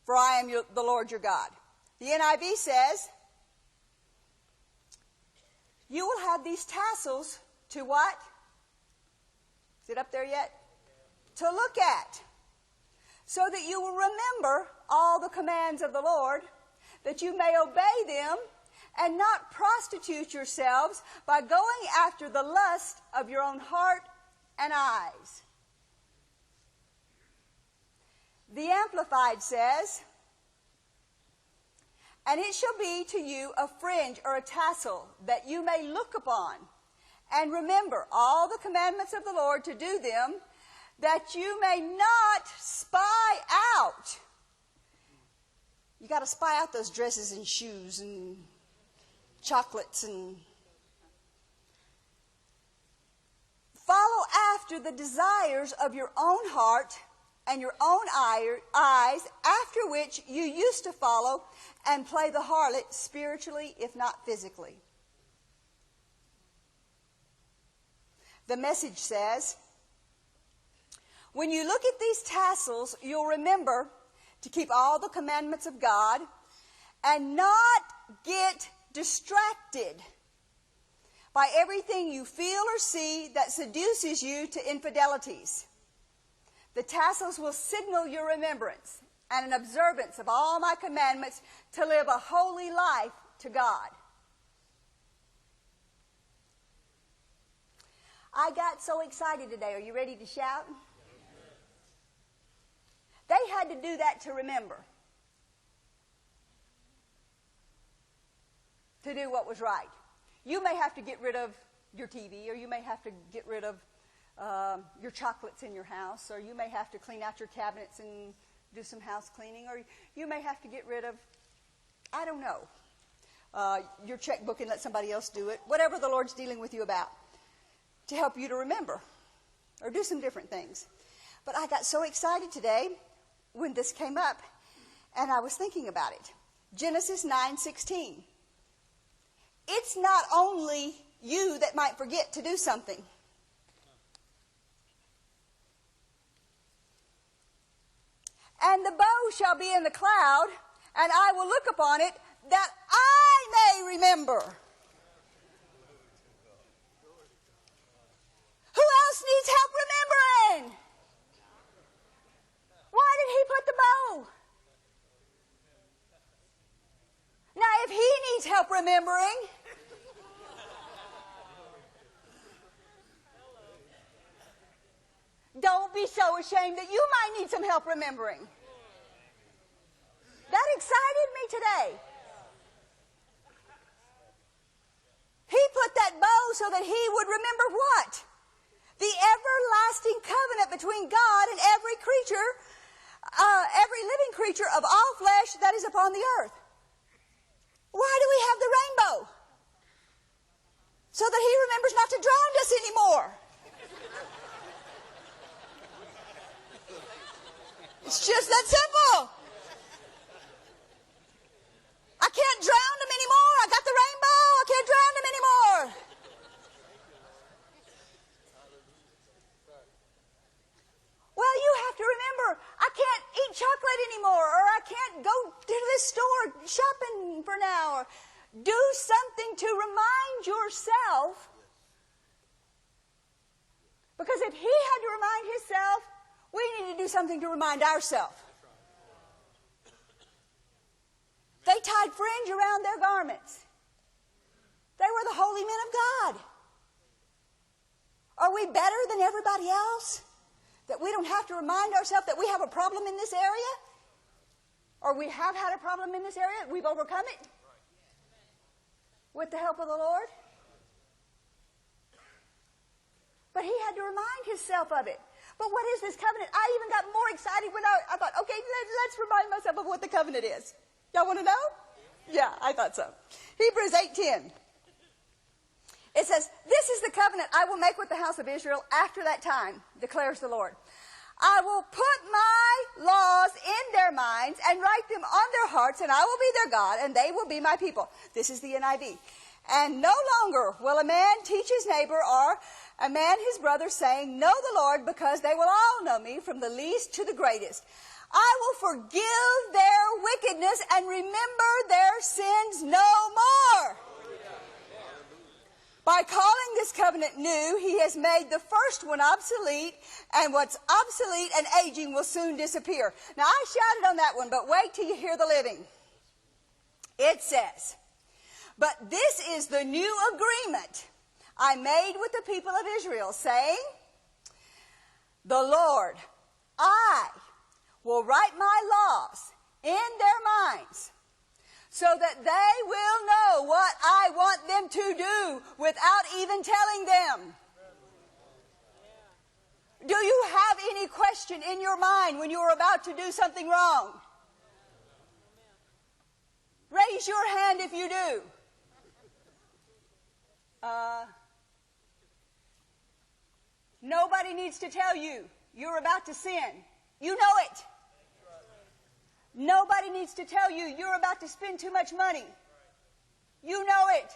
For I am the Lord your God. The NIV says, you will have these tassels to what? Is it up there yet? To look at. So that you will remember all the commands of the Lord, that you may obey them and not prostitute yourselves by going after the lust of your own heart and eyes. The Amplified says, and it shall be to you a fringe or a tassel, that you may look upon and remember all the commandments of the Lord to do them, that you may not spy out. You got to spy out those dresses and shoes and chocolates and follow after the desires of your own heart and your own eyes, after which you used to follow and play the harlot spiritually, if not physically. The Message says, when you look at these tassels, you'll remember to keep all the commandments of God and not get distracted by everything you feel or see that seduces you to infidelities. The tassels will signal your remembrance and an observance of all my commandments to live a holy life to God. I got so excited today. Are you ready to shout? They had to do that to remember. to do what was right. You may have to get rid of your TV, or you may have to get rid of your chocolates in your house, or you may have to clean out your cabinets and do some house cleaning, or you may have to get rid of, I don't know, your checkbook and let somebody else do it, whatever the Lord's dealing with you about, to help you to remember or do some different things. But I got so excited today when this came up, and I was thinking about it. Genesis 9:16. It's not only you that might forget to do something. And the bow shall be in the cloud, and I will look upon it, that I may remember. Who else needs help remembering? Why did he put the bow? Now, if he needs help remembering, don't be so ashamed that you might need some help remembering. That excited me today. He put that bow so that he would remember what? The everlasting covenant between God and every creature, every living creature of all flesh that is upon the earth. Why do we have the rainbow? So that he remembers not to drown us anymore. It's just that simple. I can't drown them anymore. I got the rainbow. I can't drown them anymore. Well, you have to remember, I can't eat chocolate anymore, or I can't go to this store shopping for now, or do something to remind yourself. Because if he had to remind himself, we need to do something to remind ourselves. They tied fringe around their garments. They were the holy men of God. Are we better than everybody else? That we don't have to remind ourselves that we have a problem in this area? Or we have had a problem in this area, we've overcome it? With the help of the Lord? But he had to remind himself of it. But what is this covenant? I even got more excited when I thought, okay, let's remind myself of what the covenant is. Y'all want to know? Yeah, I thought so. Hebrews 8:10. It says, this is the covenant I will make with the house of Israel after that time, declares the Lord. I will put my laws in their minds and write them on their hearts, and I will be their God, and they will be my people. This is the NIV. And no longer will a man teach his neighbor or a man his brother, saying, know the Lord, because they will all know me, from the least to the greatest. I will forgive their wickedness and remember their sins no more. By calling this covenant new, he has made the first one obsolete, and what's obsolete and aging will soon disappear. Now, I shouted on that one, but wait till you hear the living. It says, but this is the new agreement I made with the people of Israel, saying, the Lord, I will write my laws in their minds, so that they will know what I want them to do without even telling them. Do you have any question in your mind when you're about to do something wrong? Raise your hand if you do. Nobody needs to tell you you're about to sin. You know it. Nobody needs to tell you you're about to spend too much money. You know it.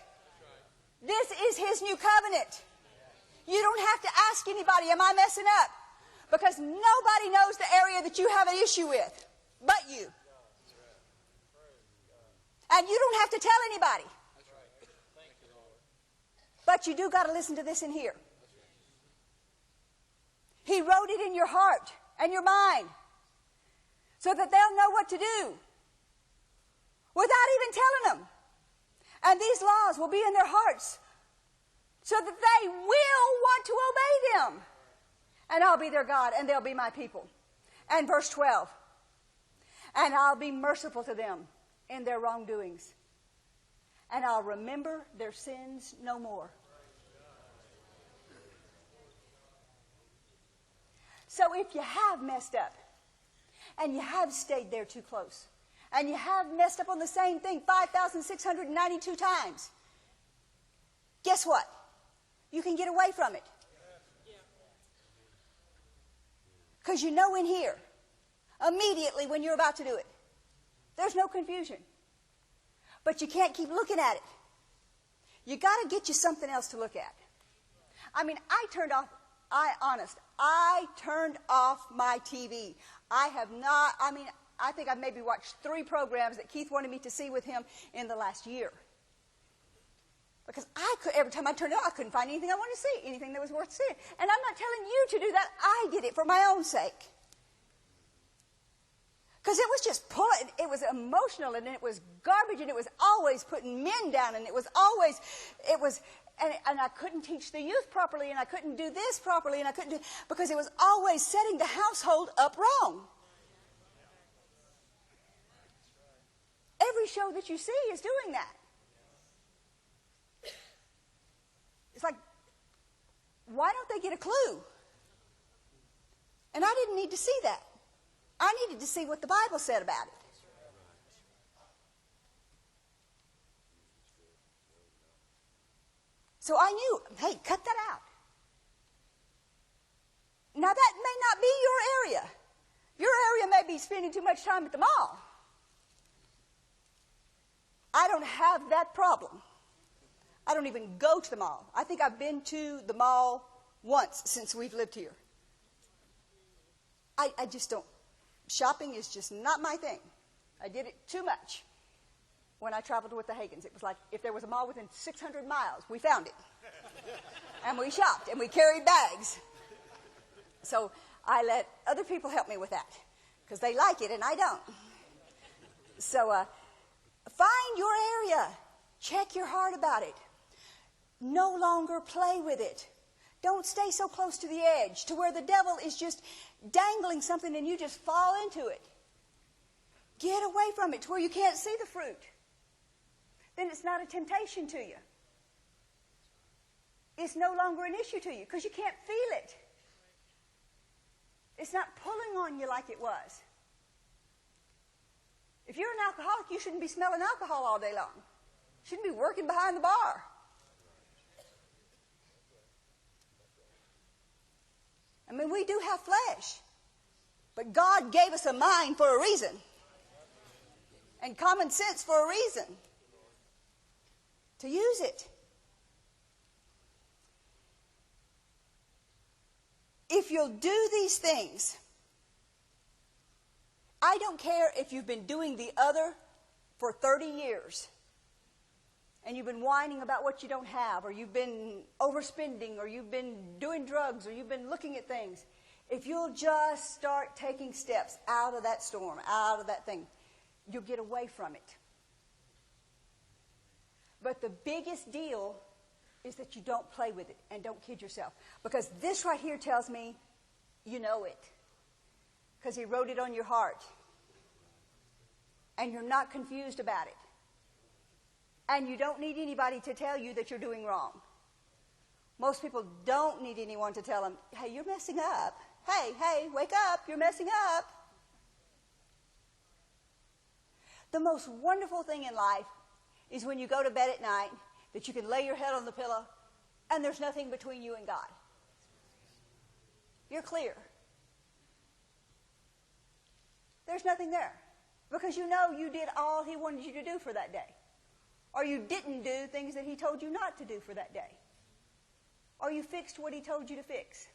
This is his new covenant. You don't have to ask anybody, am I messing up? Because nobody knows the area that you have an issue with but you. And you don't have to tell anybody. But you do got to listen to this in here. He wrote it in your heart and your mind so that they'll know what to do without even telling them. And these laws will be in their hearts so that they will want to obey them. And I'll be their God, and they'll be my people. And verse 12, and I'll be merciful to them in their wrongdoings. and I'll remember their sins no more. So if you have messed up, and you have stayed there too close, and you have messed up on the same thing 5,692 times, guess what? You can get away from it. Because you know in here, immediately when you're about to do it, there's no confusion. But you can't keep looking at it. You got to get you something else to look at. I mean, I turned off my TV. I think I've maybe watched 3 programs that Keith wanted me to see with him in the last year. Because every time I turned it on, I couldn't find anything I wanted to see, anything that was worth seeing. And I'm not telling you to do that. I did it for my own sake. Because it was just pulling, it was emotional, and it was garbage, and it was always putting men down, and and I couldn't teach the youth properly, and I couldn't do this properly, and because it was always setting the household up wrong. Every show that you see is doing that. It's like, why don't they get a clue? And I didn't need to see that. I needed to see what the Bible said about it. So I knew, hey, cut that out. Now that may not be your area. Your area may be spending too much time at the mall. I don't have that problem. I don't even go to the mall. I think I've been to the mall once since we've lived here. I just don't. Shopping is just not my thing. I did it too much when I traveled with the Hagans. It was like if there was a mall within 600 miles, we found it. And we shopped, and we carried bags. So I let other people help me with that because they like it and I don't. So find your area. Check your heart about it. No longer play with it. Don't stay so close to the edge to where the devil is just dangling something and you just fall into it. Get away from it to where you can't see the fruit. Then it's not a temptation to you. It's no longer an issue to you because you can't feel it. It's not pulling on you like it was. If you're an alcoholic, you shouldn't be smelling alcohol all day long. You shouldn't be working behind the bar. I mean, we do have flesh. But God gave us a mind for a reason. And common sense for a reason. To use it. If you'll do these things, I don't care if you've been doing the other for 30 years and you've been whining about what you don't have, or you've been overspending, or you've been doing drugs, or you've been looking at things. If you'll just start taking steps out of that storm, out of that thing, you'll get away from it. But the biggest deal is that you don't play with it and don't kid yourself. Because this right here tells me you know it. Because he wrote it on your heart. And you're not confused about it. And you don't need anybody to tell you that you're doing wrong. Most people don't need anyone to tell them, hey, you're messing up. Hey, wake up, you're messing up. The most wonderful thing in life is when you go to bed at night that you can lay your head on the pillow and there's nothing between you and God. You're clear. There's nothing there. Because you know you did all he wanted you to do for that day. Or you didn't do things that he told you not to do for that day. Or you fixed what he told you to fix.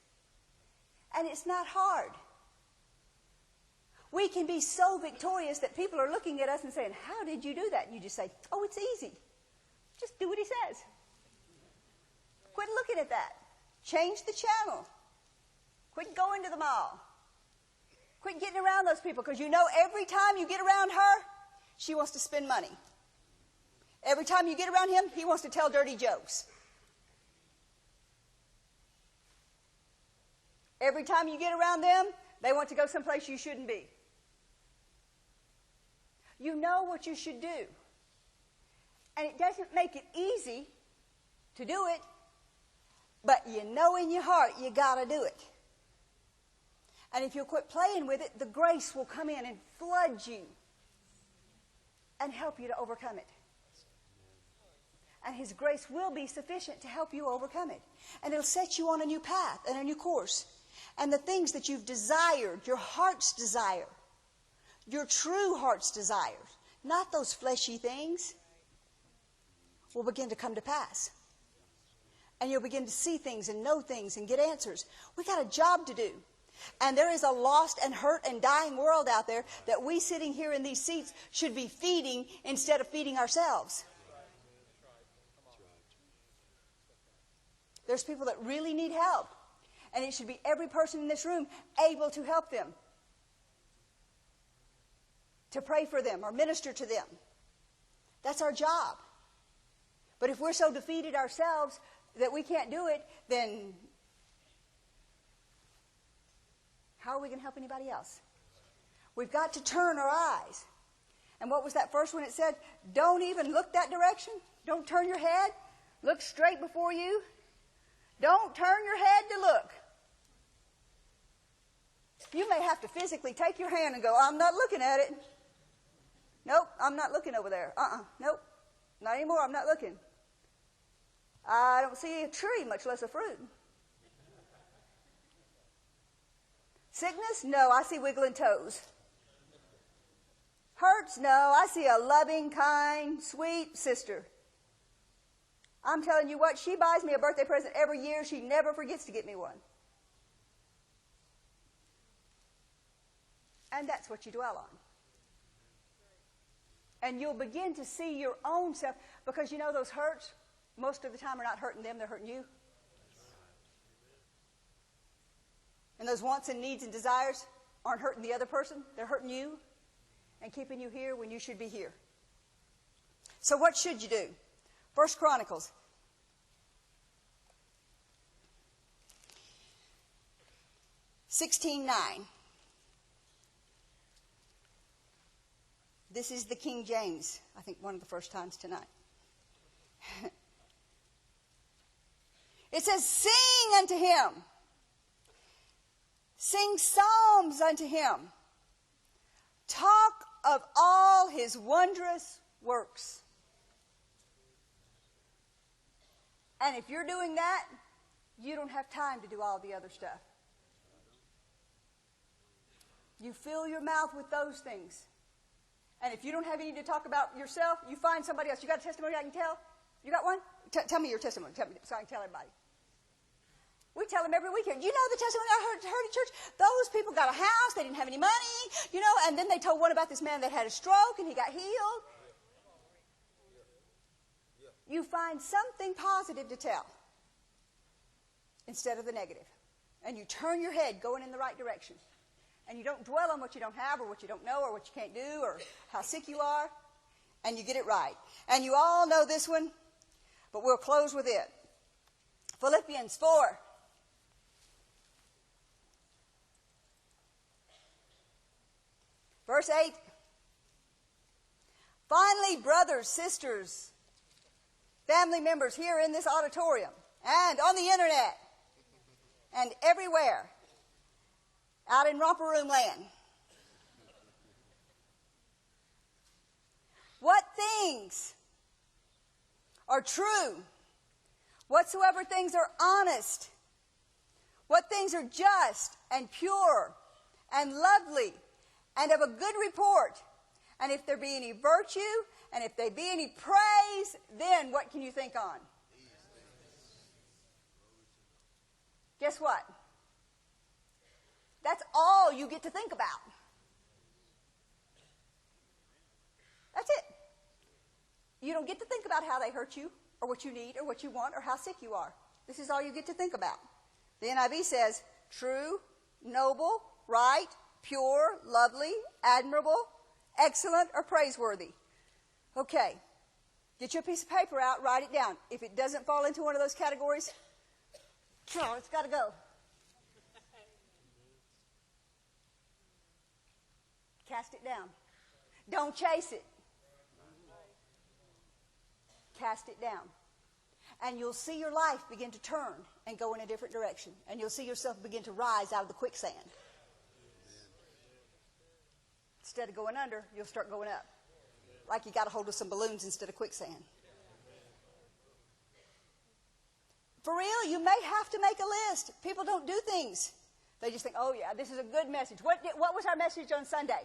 And it's not hard. We can be so victorious that people are looking at us and saying, how did you do that? And you just say, oh, it's easy. Just do what he says. Quit looking at that. Change the channel. Quit going to the mall. Quit getting around those people, because you know every time you get around her, she wants to spend money. Every time you get around him, he wants to tell dirty jokes. Every time you get around them, they want to go someplace you shouldn't be. You know what you should do. And it doesn't make it easy to do it, but you know in your heart you got to do it. And if you'll quit playing with it, the grace will come in and flood you and help you to overcome it. And His grace will be sufficient to help you overcome it. And it'll set you on a new path and a new course. And the things that you've desired, your heart's desire, your true heart's desires, not those fleshy things, will begin to come to pass. And you'll begin to see things and know things and get answers. We got a job to do. And there is a lost and hurt and dying world out there that we sitting here in these seats should be feeding instead of feeding ourselves. There's people that really need help. And it should be every person in this room able to help them. To pray for them or minister to them. That's our job. But if we're so defeated ourselves that we can't do it, then how are we going to help anybody else? We've got to turn our eyes. And what was that first one? It said, don't even look that direction. Don't turn your head. Look straight before you. Don't turn your head to look. You may have to physically take your hand and go, I'm not looking at it. Nope, I'm not looking over there. Nope, not anymore, I'm not looking. I don't see a tree, much less a fruit. Sickness? No, I see wiggling toes. Hurts? No, I see a loving, kind, sweet sister. I'm telling you what, she buys me a birthday present every year. She never forgets to get me one. And that's what you dwell on. And you'll begin to see your own self, because you know those hurts, most of the time are not hurting them, they're hurting you. And those wants and needs and desires aren't hurting the other person, they're hurting you and keeping you here when you should be here. So what should you do? 1 Chronicles 16:9. This is the King James, I think one of the first times tonight. It says, sing unto Him. Sing psalms unto Him. Talk of all His wondrous works. And if you're doing that, you don't have time to do all the other stuff. You fill your mouth with those things. And if you don't have any to talk about yourself, you find somebody else. You got a testimony I can tell? You got one? Tell me your testimony. Tell me so I can tell everybody. We tell them every weekend. You know the testimony I heard at church? Those people got a house. They didn't have any money. You know, and then they told one about this man that had a stroke and he got healed. You find something positive to tell instead of the negative. And you turn your head going in the right direction. And you don't dwell on what you don't have or what you don't know or what you can't do or how sick you are. And you get it right. And you all know this one, but we'll close with it. Philippians 4. Verse 8. Finally, brothers, sisters, family members here in this auditorium and on the internet and everywhere out in romper room land. What things are true, whatsoever things are honest, what things are just and pure and lovely and of a good report, and if there be any virtue and if there be any praise, then what can you think on? Guess what? That's all you get to think about. That's it. You don't get to think about how they hurt you or what you need or what you want or how sick you are. This is all you get to think about. The NIV says, true, noble, right, pure, lovely, admirable, excellent, or praiseworthy. Okay. Get your piece of paper out, write it down. If it doesn't fall into one of those categories, it's got to go. Cast it down. Don't chase it. cast it down. And you'll see your life begin to turn and go in a different direction. And you'll see yourself begin to rise out of the quicksand. Instead of going under, you'll start going up. Like you got a hold of some balloons instead of quicksand. For real, you may have to make a list. People don't do things. They just think, oh yeah, this is a good message. What was our message on Sunday?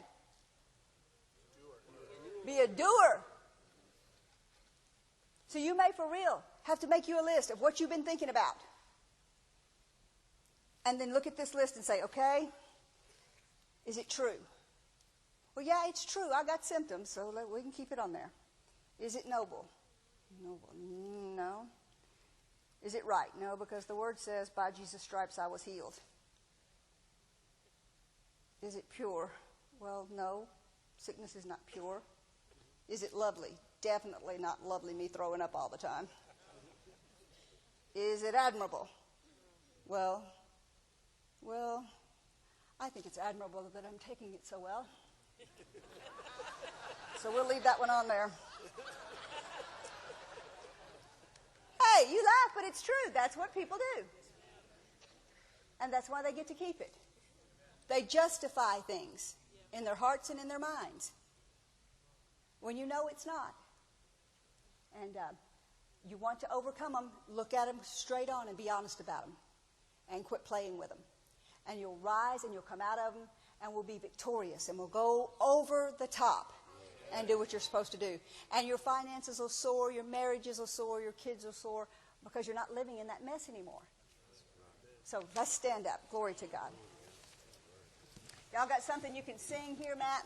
Be a doer. So you may, for real, have to make you a list of what you've been thinking about. And then look at this list and say, okay, is it true? Well, yeah, it's true. I got symptoms, so we can keep it on there. Is it noble? Noble. No. Is it right? No, because the Word says, by Jesus' stripes I was healed. Is it pure? Well, no. Sickness is not pure. Is it lovely? Definitely not lovely, me throwing up all the time. Is it admirable? Well, I think it's admirable that I'm taking it so well. So we'll leave that one on there. Hey, you laugh, but it's true. That's what people do. And that's why they get to keep it. They justify things in their hearts and in their minds when you know it's not. And you want to overcome them, look at them straight on and be honest about them. And quit playing with them. And you'll rise and you'll come out of them and we'll be victorious. And we'll go over the top and do what you're supposed to do. And your finances will soar, your marriages will soar, your kids will soar, because you're not living in that mess anymore. So let's stand up. Glory to God. Y'all got something you can sing here, Matt?